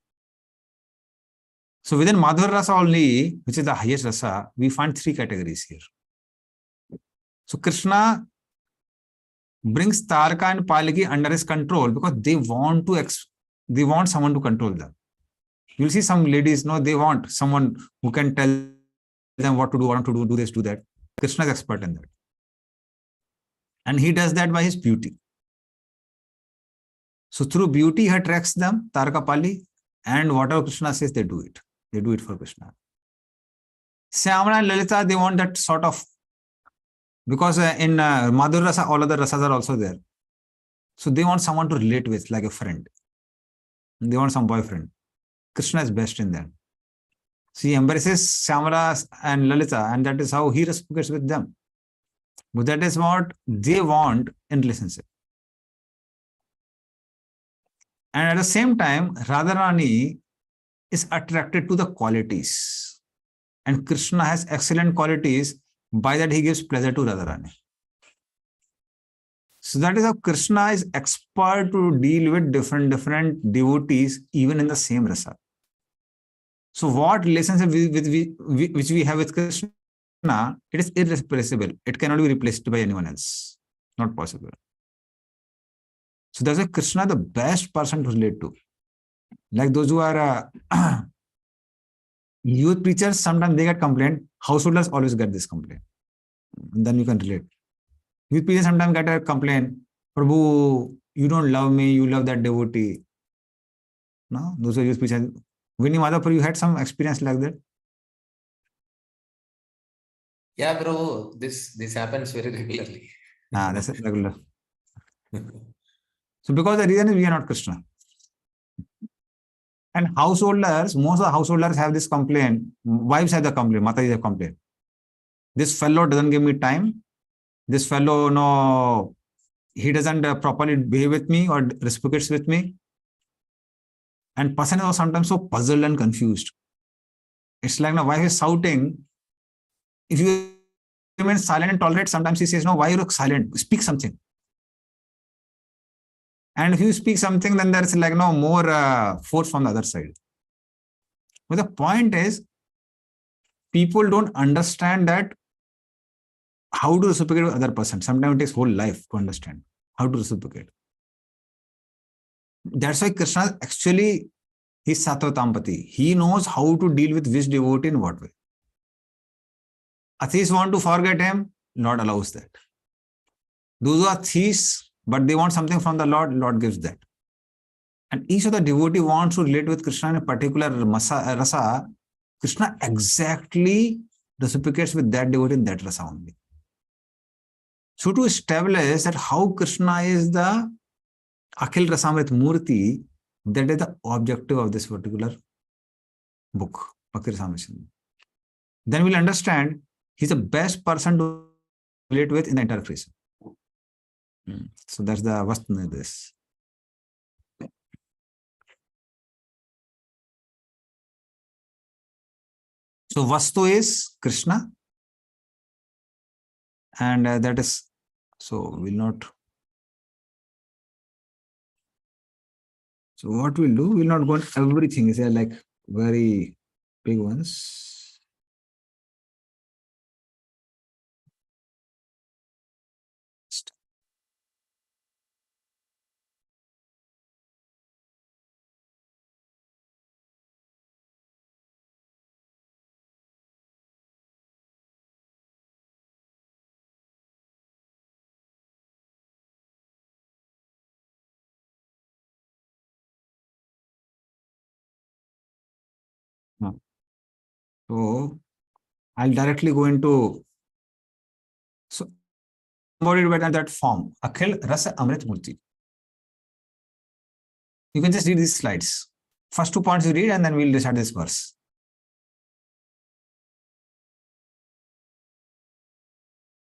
So within Madhur Rasa only, which is the highest Rasa, we find three categories here. So Krishna brings Taraka and Paliki under his control because they want someone to control them. You'll see some ladies, they want someone who can tell them what to do this, do that. Krishna is expert in that. And he does that by his beauty. So through beauty, he attracts them, Taraka Pali, and whatever Krishna says, they do it. They do it for Krishna. Syamala and Lalita, they want that sort of, because in Madhur Rasa, all other rasas are also there. So they want someone to relate with, like a friend. They want some boyfriend. Krishna is best in that. So he embraces Syamala and Lalita, and that is how he reciprocates with them. But that is what they want in relationship. And at the same time, Radharani is attracted to the qualities. And Krishna has excellent qualities. By that, he gives pleasure to Radharani. So that is how Krishna is expert to deal with different devotees, even in the same rasa. So what relationship which we have with Krishna, it is irreplaceable. It cannot be replaced by anyone else. Not possible. So that's why Krishna the best person to relate to. Like those who are youth preachers, sometimes they get complaint. Householders always get this complaint. And then you can relate. Youth preachers sometimes get a complaint. Prabhu, you don't love me, you love that devotee. No, those are youth preachers. Vinny Madhapur, you had some experience like that? Yeah, bro, this happens very regularly. That's regular. So because the reason is we are not Krishna. And householders, most of the householders have this complaint. Wives have the complaint, Mataji have complaint. This fellow doesn't give me time. This fellow, no, he doesn't properly behave with me or reciprocates with me. And person is sometimes so puzzled and confused. It's like, no, wife is shouting. If you remain silent and tolerate, sometimes he says, no, why you look silent? Speak something. And if you speak something, then there's like no more force from the other side. But the point is, people don't understand that how to reciprocate with other person. Sometimes it takes whole life to understand how to reciprocate. That's why Krishna actually is Sattva-tampati. He knows how to deal with which devotee in what way. Atheists want to forget him, Lord allows that. Those who are theists, but they want something from the Lord, Lord gives that. And each of the devotee wants to relate with Krishna in a particular rasa. Krishna exactly reciprocates with that devotee in that rasa only. So to establish that how Krishna is the Akhil Rasamrit Murti, that is the objective of this particular book, Akhil Rasamrit. Then we'll understand he's the best person to relate with in the entire creation. So that's the Vastu of this. So Vastu is Krishna. And that is, so we'll not. So what we'll do, we'll not go on everything. Is like very big ones. So I'll directly go into so embodied in that form. Akhil Rasa Amrit Murti. You can just read these slides. First 2 points you read, and then we'll decide this verse.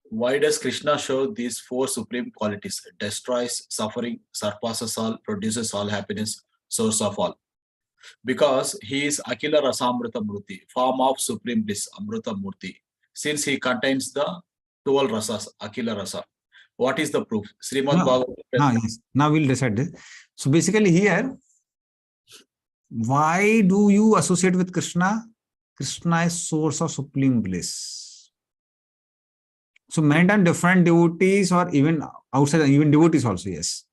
Why does Krishna show these 4 supreme qualities? Destroys suffering, surpasses all, produces all happiness, source of all. Because he is Akhila Rasamrita Murti, form of supreme bliss, Amrita Murti. Since he contains the 12 rasas, Akhila Rasa. What is the proof? Srimad Bhagavatam. Yes. Now we'll decide this. So basically here, why do you associate with Krishna? Krishna is source of supreme bliss. So many times different devotees or even outside, even devotees also, yes.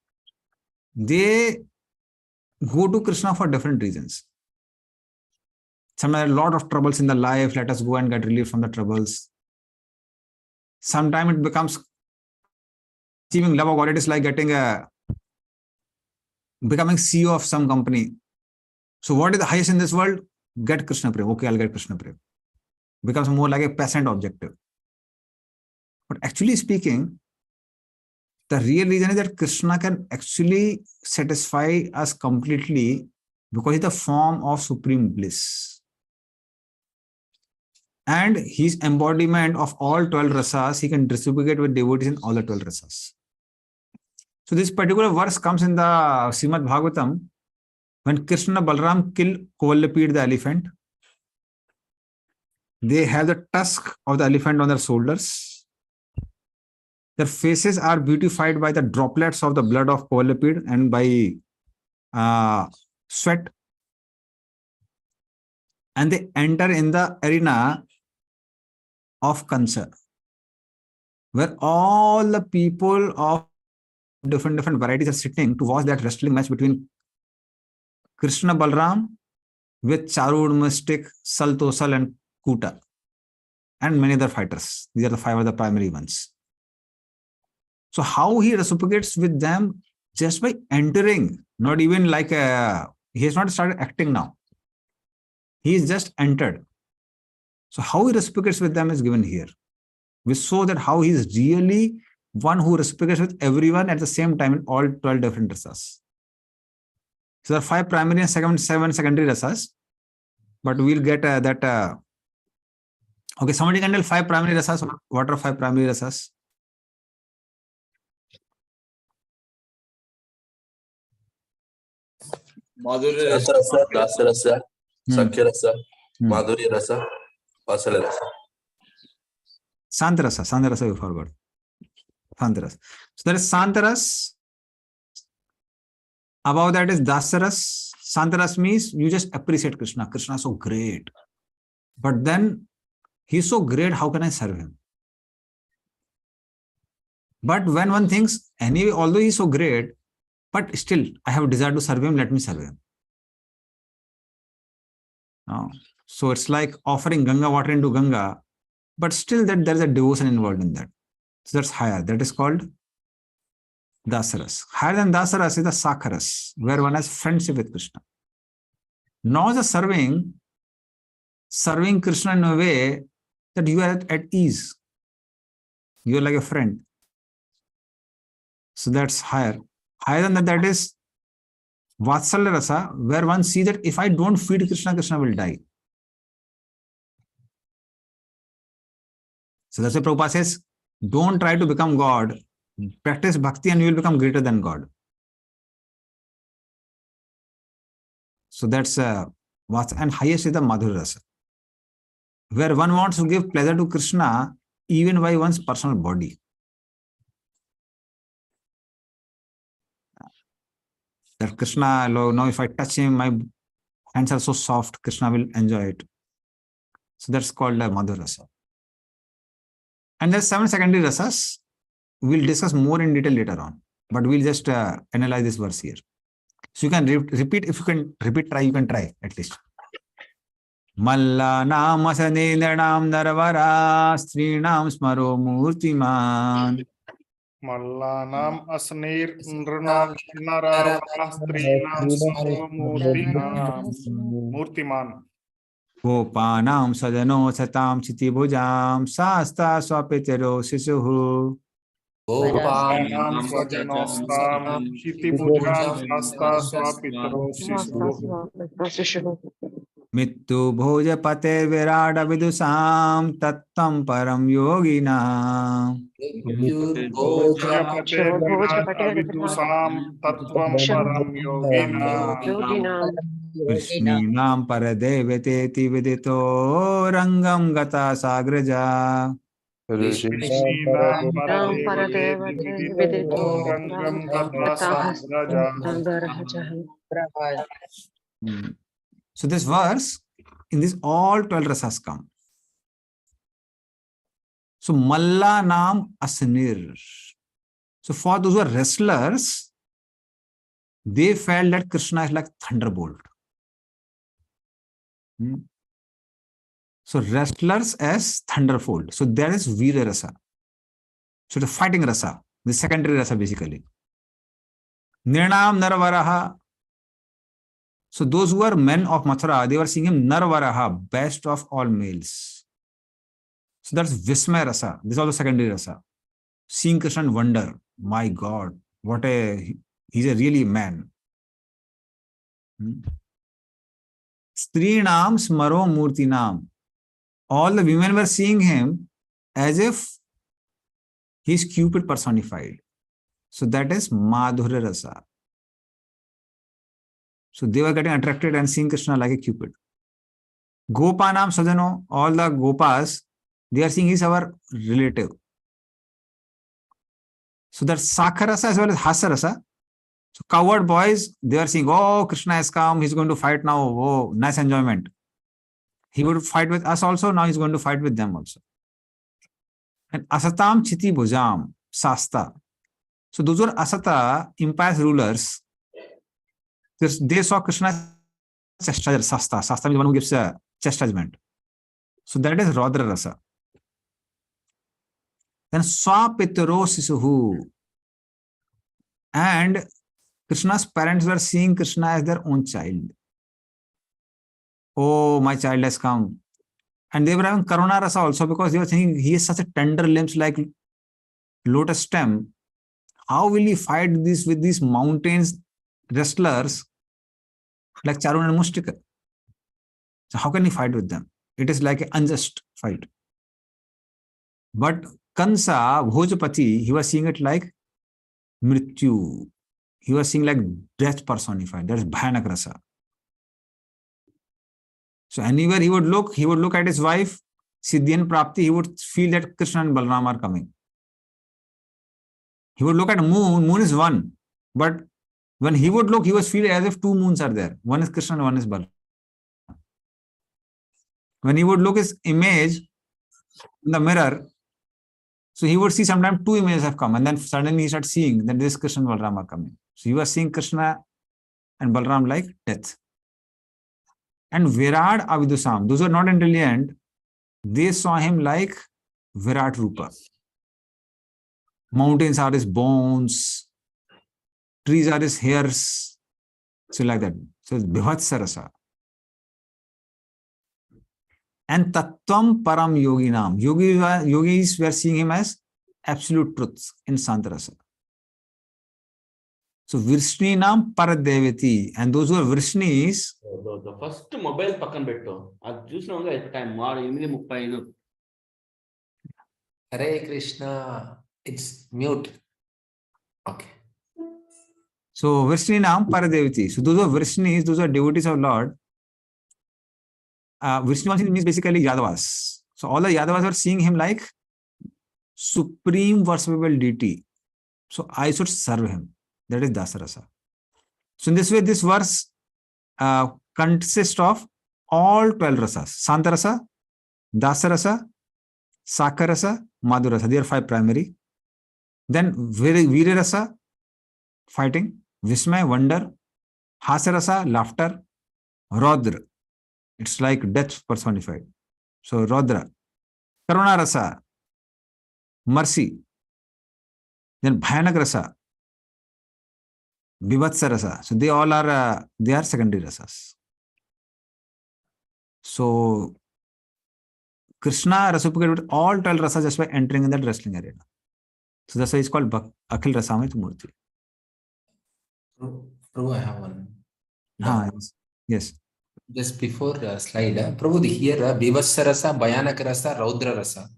They go to Krishna for different reasons. Sometimes a lot of troubles in the life, let us go and get relief from the troubles. Sometimes it becomes achieving love of God. It is like becoming CEO of some company. So what is the highest in this world? Get Krishna Prem. Okay, I'll get Krishna Prem. Becomes more like a peasant objective. But actually speaking, the real reason is that Krishna can actually satisfy us completely because he's the form of supreme bliss. And his embodiment of all 12 rasas, he can reciprocate with devotees in all the 12 rasas. So this particular verse comes in the Srimad Bhagavatam when Krishna and Balram kill Kovalapid the elephant. They have the tusk of the elephant on their shoulders. Their faces are beautified by the droplets of the blood of polypid and by sweat. And they enter in the arena of Kansa, where all the people of different varieties are sitting to watch that wrestling match between Krishna Balram with Charud, Mystic, Saltosal, and Kuta, and many other fighters. These are the 5 of the primary ones. So how he reciprocates with them? Just by entering, not even like he has not started acting now. He is just entered. So how he reciprocates with them is given here. We saw that how he is really one who reciprocates with everyone at the same time in all 12 different rasas. So there are 5 primary and 7 secondary rasas. But we'll get that. Okay, somebody can tell 5 primary rasas. What are 5 primary rasas? Madhurya Rasa rasa, rasa rasa, sakya rasa, Hmm. madhurya rasa, vasala rasa. Santarasa. Santarasa we forgot. Santaras. So there is Santaras. Above that is Dasaras. Santaras means you just appreciate Krishna. Krishna is so great. But then he's so great, how can I serve him? But when one thinks, anyway, although he's so great, but still I have a desire to serve him, let me serve him. So it's like offering Ganga water into Ganga, but still that there is a devotion involved in that. So that's higher. That is called Dasaras. Higher than Dasaras is the Sakharas, where one has friendship with Krishna. Now the serving Krishna in a way that you are at ease. You are like a friend. So that's higher. Higher than that, that is Vatsalya Rasa, where one sees that if I don't feed Krishna, Krishna will die. So that's why Prabhupada says, don't try to become God. Practice bhakti and you will become greater than God. So that's what's and highest is the Madhurya Rasa, where one wants to give pleasure to Krishna even by one's personal body. That Krishna, now if I touch him, my hands are so soft, Krishna will enjoy it. So that's called the Madhurya Rasa. And there's 7 secondary rasas. We'll discuss more in detail later on, but we'll just analyze this verse here. So you can repeat, if you can repeat, you can try at least. Malla nam asanendanam narvara strinam smaro murtiman. Mallanam asnir nrnam naravah strinam smaro murtiman. Gopanam sadano satam chiti bhujam sasta swapitero sisuhu. Gopanam swajanostam shitibhujam shasta swapitro sisuh. Mittu bhoja pate virada vidusam tattam param yoginam. Bhojapate virata vidusam tattvam param yogina. Krishninam paradevate vidito rangam gata sagraja. Krishnam paradevate vidito rangam gata sagraja. So this verse, in this all 12 rasas come. So Malla Nam Asnir. So for those who are wrestlers, they felt that Krishna is like thunderbolt. So wrestlers as thunderbolt. So there is Veera Rasa. So the fighting rasa, the secondary rasa basically. Nirnam Narvaraha. So those who are men of Mathura, they were seeing him Narvaraha, best of all males. So that's Vismaya Rasa. This is also secondary rasa. Seeing Krishna and wonder, my God, he's a really man. Strinam Smaro Murtinam. All the women were seeing him as if he's Cupid personified. So that is Madhurya Rasa. So they were getting attracted and seeing Krishna like a Cupid. Gopanam Sajano, all the Gopas, they are seeing he's our relative. So that's Sakharasa as well as Hasarasa. So coward boys, they are saying, oh, Krishna has come, he's going to fight now. Oh, nice enjoyment. He would fight with us also, now he's going to fight with them also. And Asatam Chiti Bhujam, Sasta. So those were Asata, impious rulers. They saw Krishna's chastisement, Sasta. Sasta means one who gives a chastisement. So that is Rodra Rasa. Then Swapitaro Sisuhu. And Krishna's parents were seeing Krishna as their own child. Oh, my child has come. And they were having Karuna Rasa also, because they were thinking he has such a tender limbs like lotus stem. How will he fight this with these mountains wrestlers like Charun and Mustika? So how can he fight with them? It is like an unjust fight. But Kansa, Bhojapati, he was seeing it like Mrityu. He was seeing like death personified. That is Bhayanak Rasa. So anywhere he would look at his wife, Siddhi and Prapti, he would feel that Krishna and Balaram are coming. He would look at moon is one. But when he would look, he was feeling as if two moons are there. One is Krishna and one is Balaram. When he would look his image in the mirror, so he would see sometimes two images have come, and then suddenly he starts seeing that this Krishna and Balaram are coming. So he was seeing Krishna and Balaram like death. And Virat Avidusam, those who are not intelligent, they saw him like Virat Rupa. Mountains are his bones, trees are his hairs, so like that. So it's Bhivatsarasa. And Tattvam Param Yoginam. Yogis were seeing him as absolute truth in Santarasa. So Vrishninam Paradevati. And those who are Vrishnis. The first mobile pakan betto. Ad chusina time mar 8:35. Hare Krishna. It's mute. Okay. So Vrishninam Paradevati. So those who are Vrishnis, those who are devotees of Lord. Vishnu means basically Yadavas. So all the Yadavas are seeing him like supreme worshipable deity. So I should serve him. That is Dasarasa. So in this way, this verse consists of all 12 rasas. Santarasa, Dasarasa, Sakarasa, Madhurasa. There are 5 primary. Then Virarasa, fighting. Vismay, wonder. Hasarasa, laughter. Rodra. It's like death personified. So Rodra. Karuna Rasa, mercy. Then Bhayanak Rasa, Bhivatsa Rasa. So they all are secondary rasas. So Krishna reciprocated with all 12 rasas just by entering in that wrestling arena. So that's why it's called Akhil Rasamrit Murti. Prabhu, I have one. Yes. Just before slide, Prabhu, here Bhivatsarasa, Bhayanak Rasa, Raudra Rasa.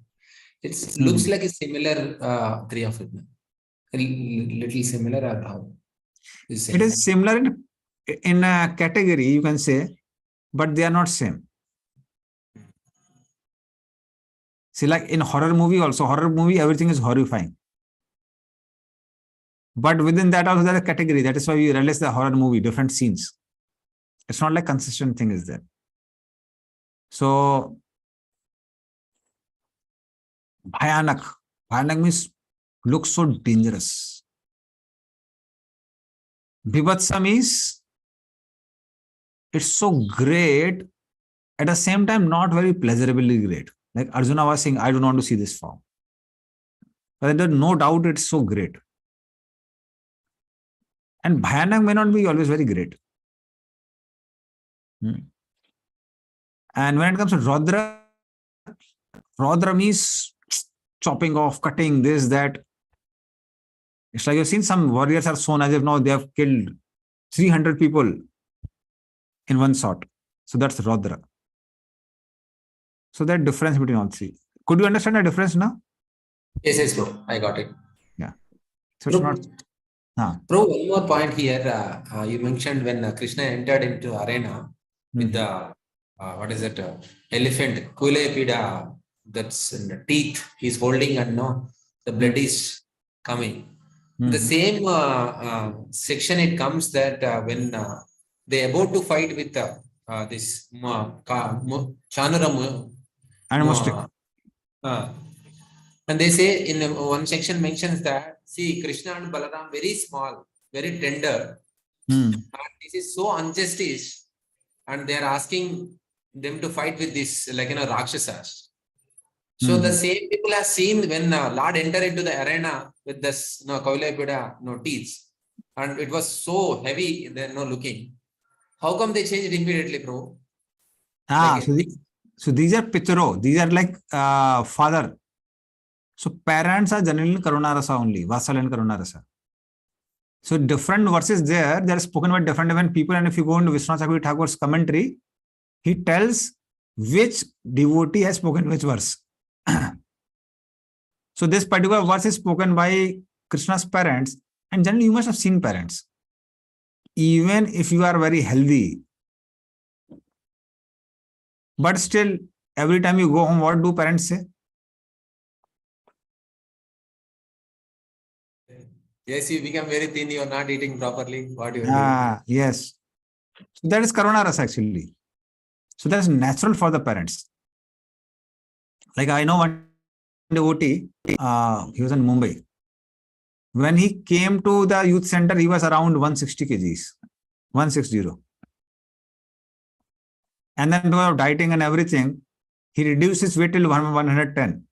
It looks like a similar three of it. A little similar or how? It is similar in a category, you can say, but they are not same. See, like in horror movie also, everything is horrifying. But within that also there is a category. That is why we realize the horror movie, different scenes. It's not like consistent thing is there. So Bhayanak. Bhayanak means looks so dangerous. Bhivatsa means it's so great, at the same time not very pleasurably great. Like Arjuna was saying, I don't want to see this form. But there's no doubt it's so great. And Bhayanak may not be always very great. And when it comes to Rodra, Rodra means chopping off, cutting, this, that. It's like you've seen some warriors are shown as if now they have killed 300 people in one shot. So that's Rodra. So that difference between all three. Could you understand the difference now? Yes, bro. I got it. Yeah. So it's not. Bro, one more point here. You mentioned when Krishna entered into arena with the what is it? Elephant, Kulepida, that's in the teeth he's holding, and no, the blood is coming. The same section it comes that when they about to fight with this Chanura And Mustik. and they say in one section mentions that see Krishna and Balaram very small, very tender. And this is so injustice, and they are asking them to fight with this like Rakshasas. So the same people have seen when Lord entered into the arena with this Kavilapida teeth, and it was so heavy, they're looking. How come they changed immediately, bro? Like, So these are Pitaro, these are like father. So parents are generally Karuna Rasa only, Vasal and Karuna Rasa. So different verses there, they are spoken by different people. And if you go into Vishwanath Chakravarti Thakur's commentary, he tells which devotee has spoken which verse. So this particular verse is spoken by Krishna's parents, and generally you must have seen parents. Even if you are very healthy, but still every time you go home, what do parents say? Yes, you become very thin, you are not eating properly. What you are doing? Yes. So that is Karuna Rasa actually. So that is natural for the parents. Like I know one devotee, he was in Mumbai. When he came to the youth center, he was around 160 kgs, 160. And then because of dieting and everything, he reduced his weight till 110.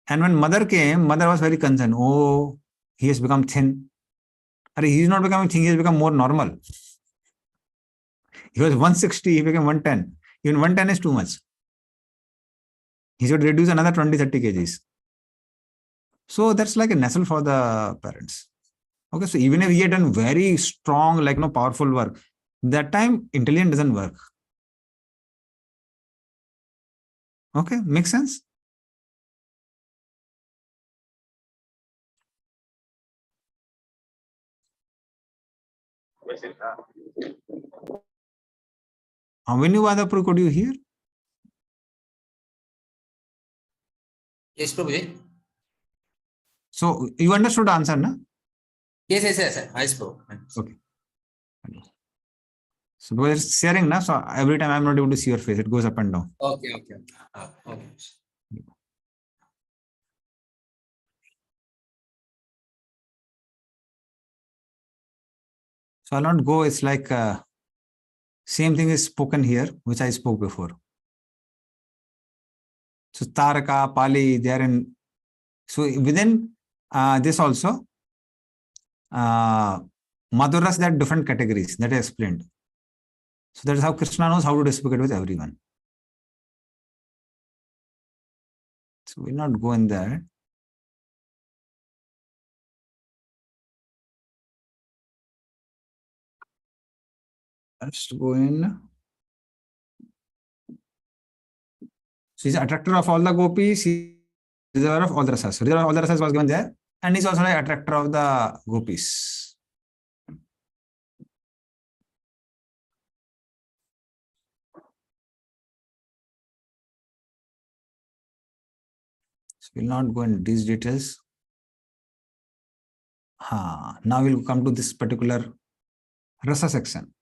And when mother came, mother was very concerned. Oh, he has become thin. He is not becoming thin, he has become more normal. He was 160, he became 110. Even 110 is too much. He should reduce another 20-30 kgs. So that's like a nestle for the parents. Okay, so even if he had done very strong, like powerful work, that time intelligence doesn't work. Okay, makes sense? Vinivadapur, could you hear? Yes, Prabhu. So you understood the answer, no? Yes. I spoke. Okay. So because it's sharing, na, so every time I'm not able to see your face, it goes up and down. Okay. Okay. So I'll not go. It's like same thing is spoken here, which I spoke before. So Taraka, Pali, they are in. So within this also, Madhuras, there are different categories that I explained. So that is how Krishna knows how to reciprocate with everyone. So we'll not go in there. Let's go in. So he's an attractor of all the gopis, he's reservoir of all the rasas. Reservoir of all the rasas was given there, and he's also an attractor of the gopis. So we'll not go into these details. Now we'll come to this particular rasa section.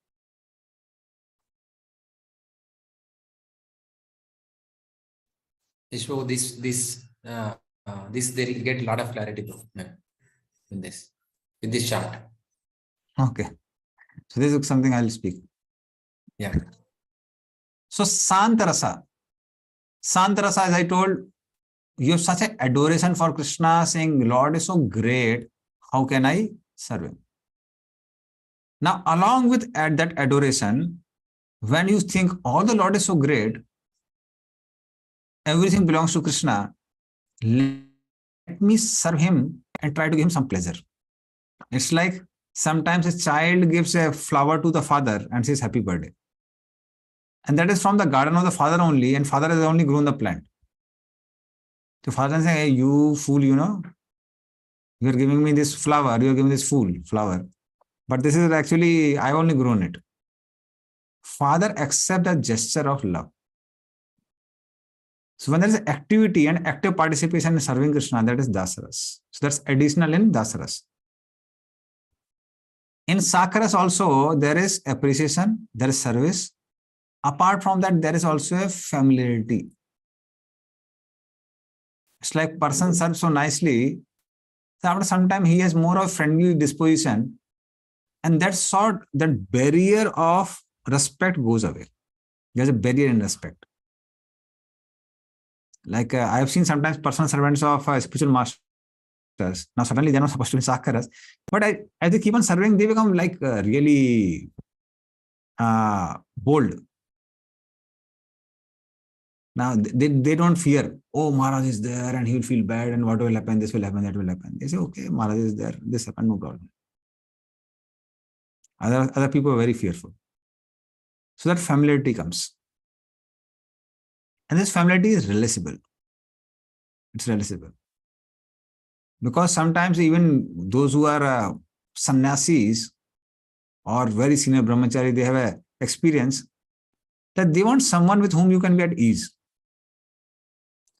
So this they will get a lot of clarity in this with this chart. Okay. So this is something I'll speak. Yeah. So Santarasa. Santarasa, as I told, you have such an adoration for Krishna, saying, Lord is so great, how can I serve him? Now, along with that adoration, when you think all the Lord is so great, everything belongs to Krishna, let me serve him and try to give him some pleasure. It's like sometimes a child gives a flower to the father and says happy birthday. And that is from the garden of the father only, and father has only grown the plant. So father is saying, hey, you fool, you are giving me this flower, you are giving this fool flower. But this is actually, I've only grown it. Father accepts a gesture of love. So when there is activity and active participation in serving Krishna, that is Dasaras. So that's additional in Dasaras. In Sakaras also, there is appreciation, there is service. Apart from that, there is also a familiarity. It's like person serves so nicely, so after some time he has more of friendly disposition, and that barrier of respect goes away. There's a barrier in respect. Like I have seen sometimes personal servants of spiritual masters. Now suddenly they're not supposed to be sakaras, but as they keep on serving, they become like really bold. Now they don't fear, oh, Maharaj is there and he will feel bad and what will happen, this will happen, that will happen. They say, okay, Maharaj is there, this happened, no problem. Other people are very fearful. So that familiarity comes. And this familiarity is releasable. It's releasable. Because sometimes even those who are sannyasis or very senior brahmachari, they have a experience that they want someone with whom you can be at ease.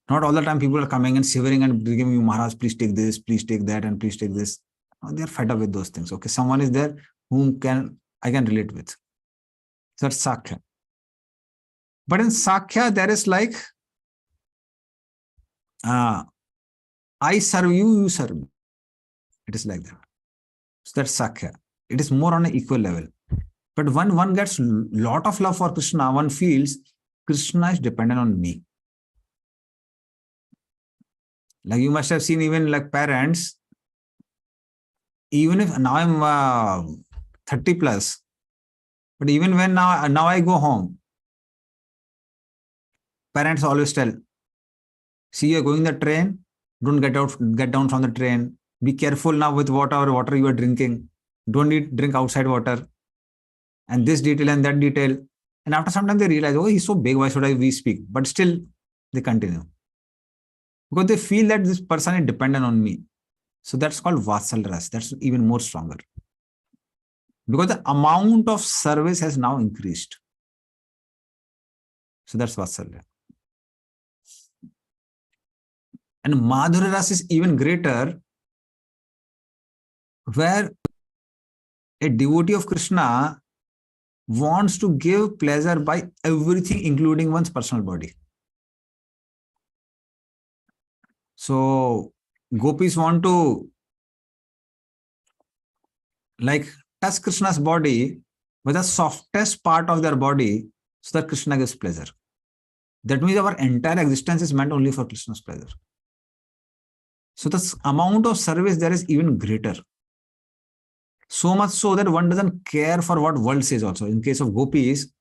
Not all the time people are coming and shivering and giving you, Maharaj, please take this, please take that, and please take this. They are fed up with those things. Okay, someone is there whom I can relate with. So that's Sakhya. But in Sakhya, there is like, I serve you, you serve me. It is like that. So that's Sakhya. It is more on an equal level. But when one gets lot of love for Krishna, one feels Krishna is dependent on me. Like you must have seen even like parents, even if now I'm 30 plus, but even when now I go home, parents always tell, see, you're going the train, don't get down from the train. Be careful now with whatever water you are drinking. Don't drink outside water. And this detail and that detail. And after some time they realize, oh, he's so big, why should we speak? But still they continue. Because they feel that this person is dependent on me. So that's called Vatsal Ras. That's even more stronger. Because the amount of service has now increased. So that's Vatsalya. And Madhurya Ras is even greater, where a devotee of Krishna wants to give pleasure by everything, including one's personal body. So gopis want to like touch Krishna's body with the softest part of their body so that Krishna gives pleasure. That means our entire existence is meant only for Krishna's pleasure. So the amount of service there is even greater. So much so that one doesn't care for what world says also. In case of gopis,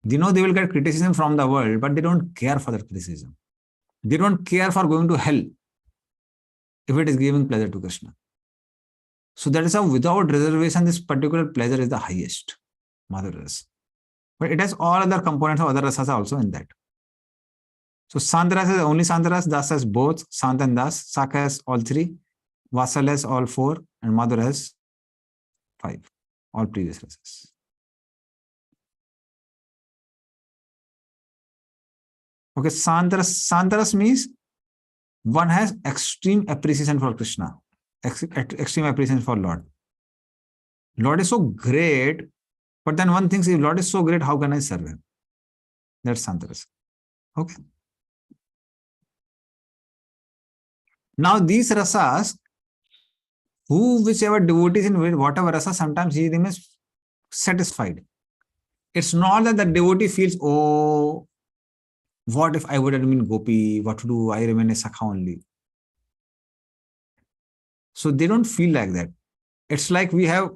they know they will get criticism from the world, but they don't care for that criticism. They don't care for going to hell if it is giving pleasure to Krishna. So that is how without reservation, this particular pleasure is the highest, Madhurya Rasa. But it has all other components of other rasas also in that. So Santaras is only Santaras, Das has both, Sant and Das, Sakha has all three, Vasal has all four, and Madhurya has 5, all previous rasas. Okay, Santaras means one has extreme appreciation for Krishna, extreme appreciation for Lord. Lord is so great, but then one thinks, if Lord is so great, how can I serve him? That's Santaras. Okay. Now these rasas, whichever devotees in whatever rasa, sometimes he remains satisfied. It's not that the devotee feels, oh, what if I would have been gopi? What to do? I remain a sakha only. So they don't feel like that. It's like we have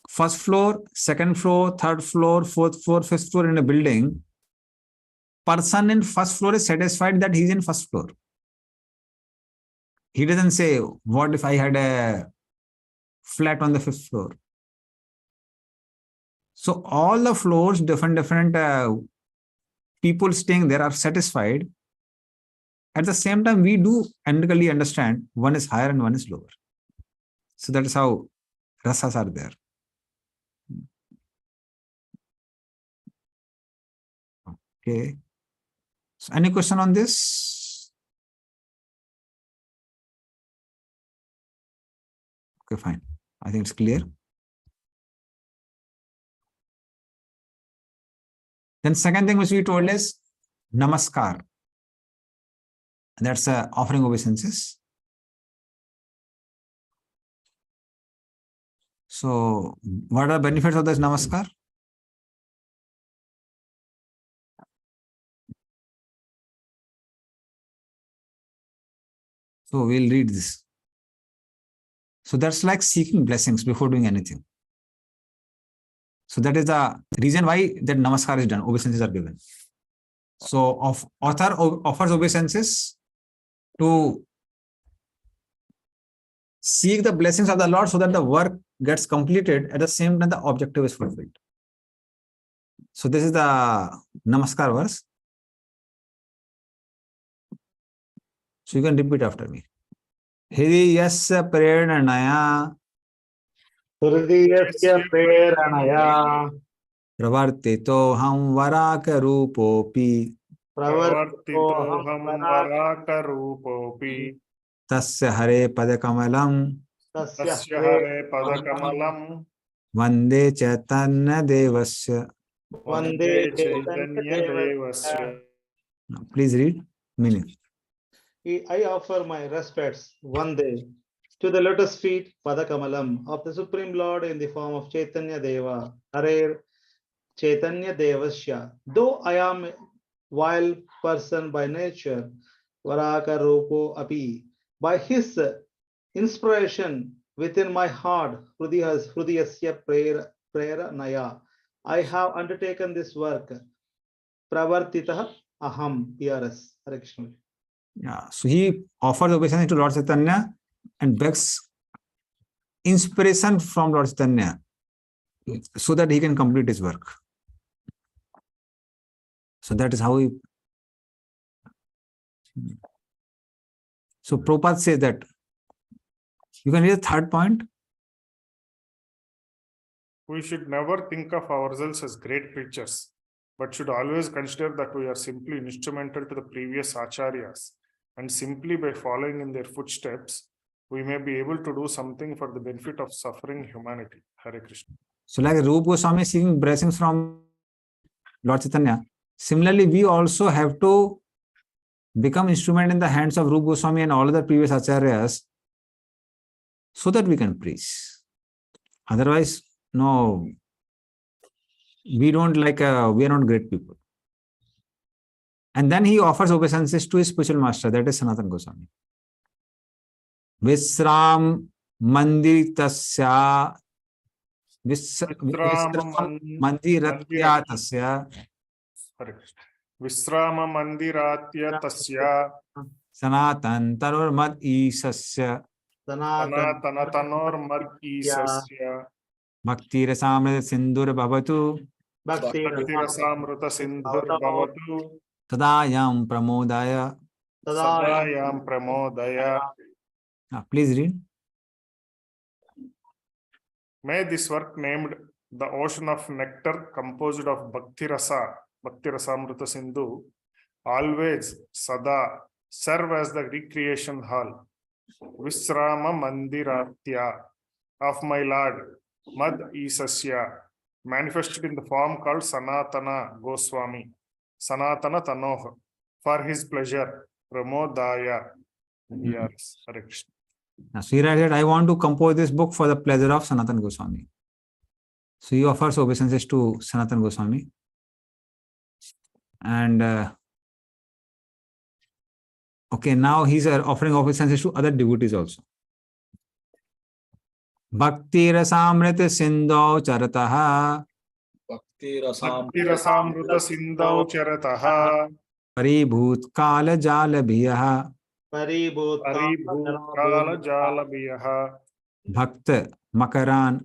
first floor, second floor, third floor, fourth floor, fifth floor in a building. Person in first floor is satisfied that he's in first floor. He doesn't say, what if I had a flat on the fifth floor? So all the floors, different people staying there are satisfied. At the same time, we do analytically understand one is higher and one is lower. So that is how rasas are there. Okay. So any question on this? Okay, fine. I think it's clear. Then second thing which we told is namaskar. That's offering obeisances. So what are the benefits of this namaskar? So we'll read this. So that's like seeking blessings before doing anything. So that is the reason why that namaskar is done, obeisances are given. So author offers obeisances to seek the blessings of the Lord so that the work gets completed at the same time the objective is fulfilled. So this is the namaskar verse. So you can repeat after me. Hridiyasya preranaya हृदयस्य प्रेरणया pravartito ham varaka rupopi प्रवर्तितोऽहं वराकरूपोऽपि tasya hare padakamalam तस्य हरे पदकमलं vande chaitanya devasya. वन्दे चैतन्यदेवस्य. Now, please read meaning. I offer my respects one day to the lotus feet Padakamalam of the Supreme Lord in the form of Chaitanya Deva, Hare Chaitanya Devasya. Though I am a wild person by nature, Varaka Rupo Api, by his inspiration within my heart, Hrudiyasya Prera Naya, I have undertaken this work. Pravartitah Aham, PRS. Hare Krishna. Yeah. So he offers obeisance to Lord Chaitanya and begs inspiration from Lord Chaitanya so that he can complete his work. So that is how he. So Prabhupada says that you can read the third point. We should never think of ourselves as great preachers, but should always consider that we are simply instrumental to the previous acharyas, and simply by following in their footsteps, we may be able to do something for the benefit of suffering humanity. Hare Krishna. So like Rupa Goswami seeking blessings from Lord Chaitanya, similarly we also have to become instrument in the hands of Rupa Goswami and all other previous acharyas so that we can preach. Otherwise, no, we don't like, we are not great people. And then he offers obeisances to his spiritual master, that is Sanatana Goswami. Visram Mandiritasya Mandiratya Tasya Visrama Mandiratya Tasya Sanatan Tanor Mad Isasya Sanatana Tanor Mad Isasya Bhakti Rasamrita Sindur Bhavatu Bhakti Rasamrita Sindhur Bhavatu Tadayam Pramodaya. Sadayam Pramodaya. Please read. May this work named The Ocean of Nectar, composed of Bhakti Rasamrita Sindhu, always, Sada, serve as the recreation hall, Visrama Mandiratya of my Lord, Mad Isasya, manifested in the form called Sanatana Goswami, Sanatana Tanoh, for his pleasure, Pramodaya. Yes, Hare Krishna. So he writes that I want to compose this book for the pleasure of Sanatana Goswami. So he offers obeisances to Sanatana Goswami. And okay, now he's offering obeisances to other devotees also. Bhakti Rasamrita Sindhu Charataha Bhakti Bhakti Rasamrita Sindhu Charataha Paribhut Kala Jala Bhiyaha Paribhut Kala Jalabiyaha Bhakta Makaran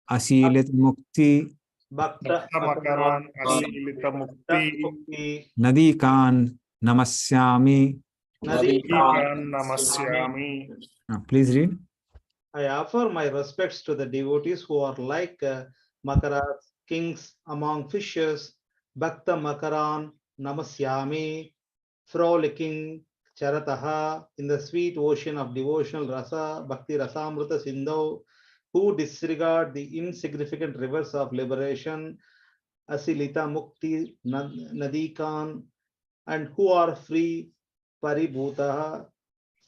Asilit Mukti Bhakta Makaran Asilita Mukti Nadikan Namasyami. Nadikan Namasyami. Please read. I offer my respects to the devotees who are like Makaras, kings among fishes, Bhakta Makaran Namasyami, frolicking Charataha, in the sweet ocean of devotional rasa, bhakti rasamrita sindhu, who disregard the insignificant rivers of liberation, asilita mukti nadikan, and who are free paribhutaha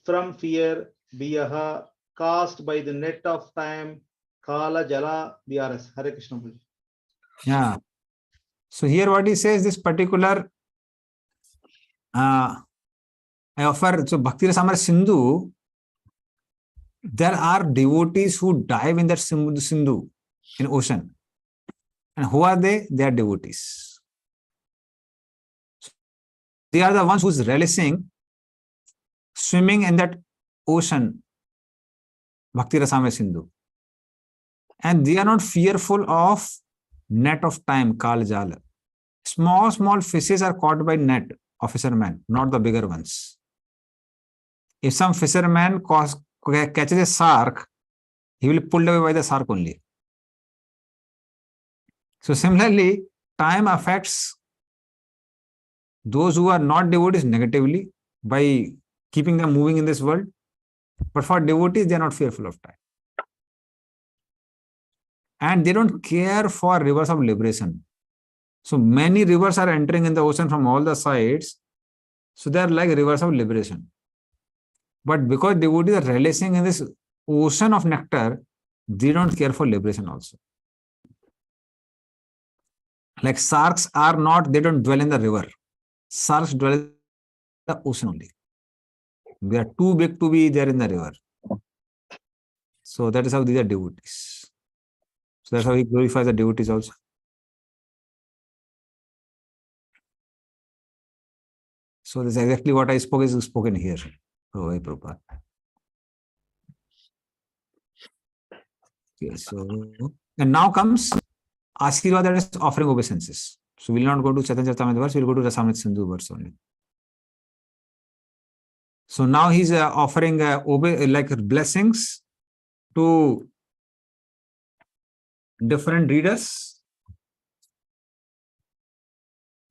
from fear biyaha, cast by the net of time, kala jala BRS. Hare Krishna. Yeah. So here what he says, this particular I offer, so Bhakti Rasamrita Sindhu, there are devotees who dive in that Sindhu, in ocean. And who are they? They are devotees. They are the ones who's relishing swimming in that ocean, Bhakti Rasamrita Sindhu. And they are not fearful of net of time, Kal Jala. Small fishes are caught by net of fishermen, not the bigger ones. If some fisherman catches a shark, he will be pulled away by the shark only. So similarly, time affects those who are not devotees negatively by keeping them moving in this world. But for devotees, they are not fearful of time. And they don't care for rivers of liberation. So many rivers are entering in the ocean from all the sides. So they are like rivers of liberation. But because devotees are relishing in this ocean of nectar, they don't care for liberation also. Like sharks are not, they don't dwell in the river. Sharks dwell in the ocean only. They are too big to be there in the river. So that is how these are devotees. So that's how he glorifies the devotees also. So this is exactly what I spoke is spoken here. Oh, hey, Prabhupada. Okay, so and now comes Ashirvad, that is offering obeisances. So we'll not go to Chaitanya Charitamrita verse, we'll go to Rasamrita Sindhu verse only. So now he's offering like blessings to different readers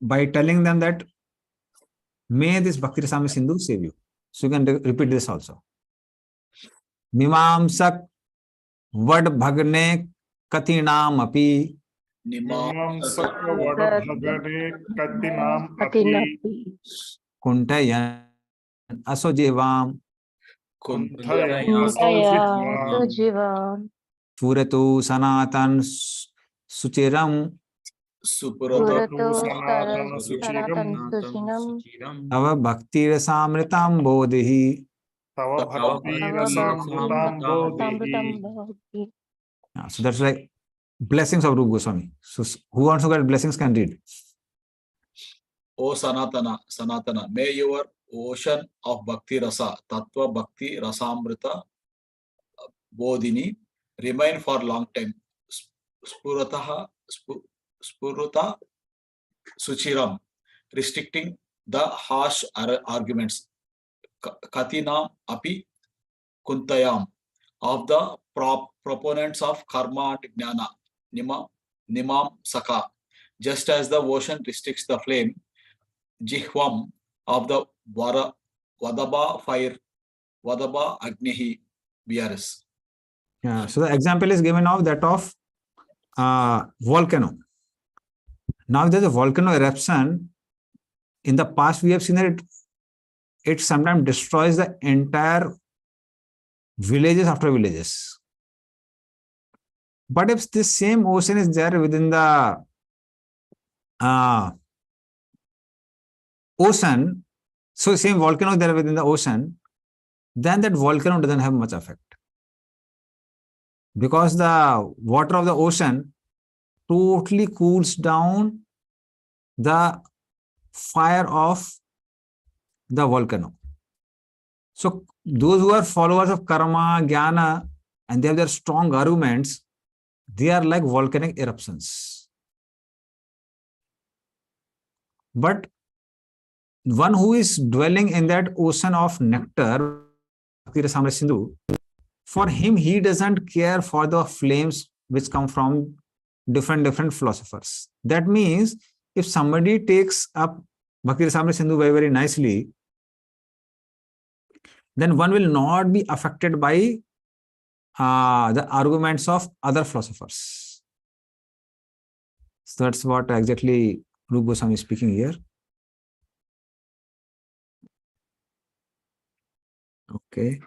by telling them that may this Bhakti Rasamrita Sindhu save you. So you can repeat this also. Mimamsak vad bhagne katinam api Nimam sakya vada bhagane katinam api kuntayan asojevam kunthaya Kuntaya asojitvam Sujiva Puratu sanatan suchiram Supurata Purato sanatana Saratan suchiram Suchinam Tava Bhakti Rasamritam Bodhi. tava bhakti Ava rasamritam Bhakti bodhi. Samritam Bhavati. So that's like blessings of Rupa Goswami. So who wants to get blessings can read. O Sanatana, may your ocean of Bhakti Rasa, Tattva Bhakti Rasamrita Bodhini remain for long time. Spuruta Suchiram, restricting the harsh arguments. Katinam Api Kuntayam, of the proponents of karma and jnana, nimam saka, just as the ocean restricts the flame, jihvam, of the vadaba fire, vadaba agnihi, BRS. Yeah. So the example is given of that of volcano. Now there's a volcano eruption. In the past, we have seen that it sometimes destroys the entire villages after villages. But if this same ocean is there within the ocean, so same volcano there within the ocean, then that volcano doesn't have much effect. Because the water of the ocean totally cools down the fire of the volcano. So those who are followers of karma, jnana, and they have their strong arguments, they are like volcanic eruptions. But one who is dwelling in that ocean of nectar, Sindhu, for him, he doesn't care for the flames which come from different philosophers. That means if somebody takes up Bhakti Rasamrita Sindhu very, very nicely, then one will not be affected by the arguments of other philosophers. So that's what exactly Rupa Goswami is speaking here. Okay.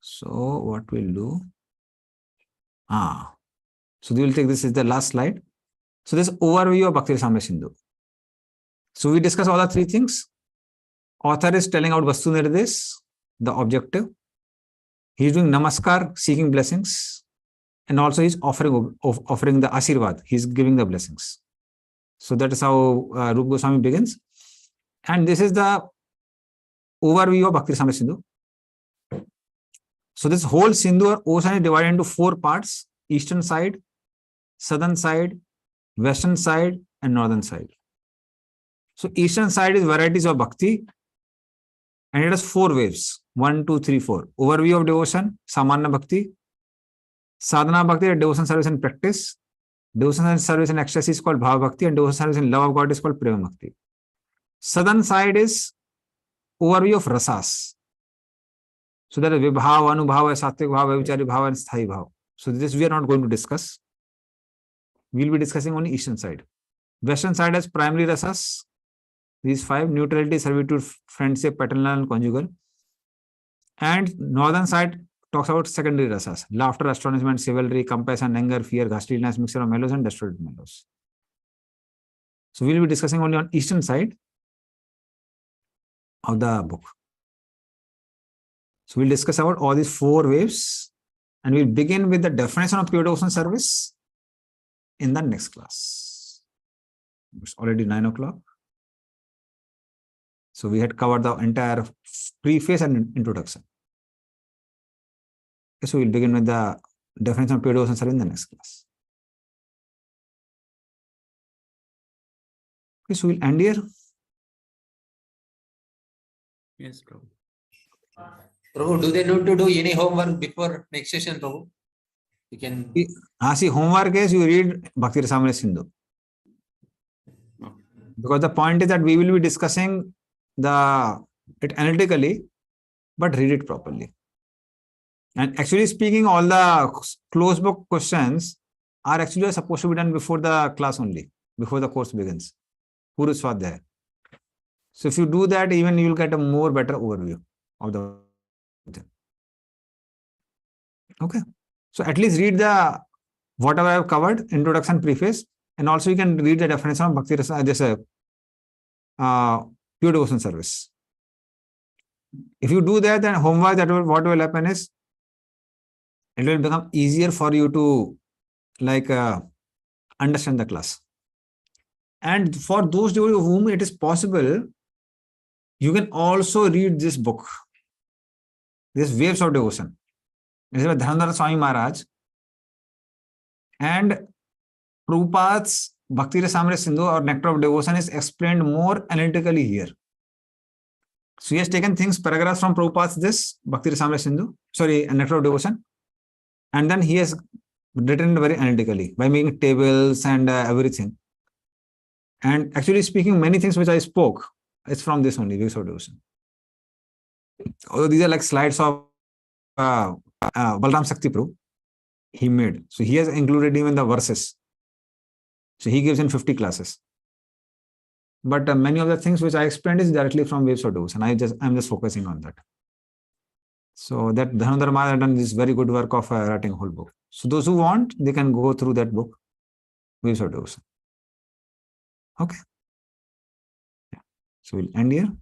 So what we'll do? So we will take this is the last slide. So this overview of Bhakti Rasamrita Sindhu. So we discuss all the three things. Author is telling out Vastu Nirdesh, the objective. He is doing Namaskar, seeking blessings. And also he's offering the Ashirvad. He's giving the blessings. So that is how Rupa Goswami begins. And this is the overview of Bhakti Rasamrita Sindhu. So this whole Sindhu or ocean is divided into 4 parts: eastern side, southern side, western side, and northern side. So eastern side is varieties of bhakti, and it has 4 waves: 1, 2, 3, 4. Overview of devotion, Samanya Bhakti. Sadhana Bhakti, devotion, service, and practice. Devotion and service and ecstasy is called Bhava Bhakti, and devotion, service, and love of God is called Prema Bhakti. Southern side is overview of rasas. So there is Vibhav, Anubhav, Sattvic Bhav, Vichari Bhav, and Sthai Bhav. So this we are not going to discuss. We will be discussing only eastern side. Western side has primary rasas. These 5: neutrality, servitude, friendship, paternal, and conjugal. And northern side talks about secondary rasas: laughter, astonishment, chivalry, compassion, anger, fear, ghastliness, mixture of mellows and destructive mellows. So we will be discussing only on eastern side of the book. So we'll discuss about all these 4 waves, and we'll begin with the definition of pure devotion service in the next class. It's already 9 o'clock. So we had covered the entire preface and introduction. Okay, so we'll begin with the definition of pure devotion service in the next class. Okay, so we'll end here. Yes, Prabhu. Prabhu, do they need to do any homework before next session, Prabhu? You can. See, homework is you read Bhakti Rasamrita Sindhu. Because the point is that we will be discussing it analytically, but read it properly. And actually speaking, all the closed book questions are actually supposed to be done before the class only, before the course begins. Puru Swadhyaya. So if you do that, even you will get a more better overview of the thing. Okay. So at least read the whatever I have covered, introduction, preface, and also you can read the definition of Bhakti Rasa, this pure devotion service. If you do that, then homework, what will happen is it will become easier for you to understand the class. And for those whom it is possible, you can also read this book, this Waves of Devotion. This is by Dhanandhara Swami Maharaj. And Prabhupada's Bhakti Rasamrita Sindhu or Nectar of Devotion is explained more analytically here. So he has taken paragraphs from Prabhupada's this Bhakti Rasamrita Sindhu, Nectar of Devotion. And then he has written it very analytically by making tables and everything. And actually speaking, many things which I spoke, it's from this only, Waves of Devotion. Although these are like slides of Balram Shakti Prabhu he made. So he has included even the verses. So he gives in 50 classes. But many of the things which I explained is directly from Waves of Devotion. I'm just focusing on that. So that Dhanandhara Maharaj has done this very good work of writing a whole book. So those who want, they can go through that book, Waves of Devotion. Okay. Yeah. So we'll end here.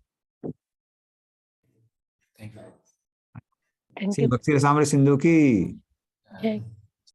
Thank you. Thank See, you. Bhakti Rasamrita Sindhu ki Jai.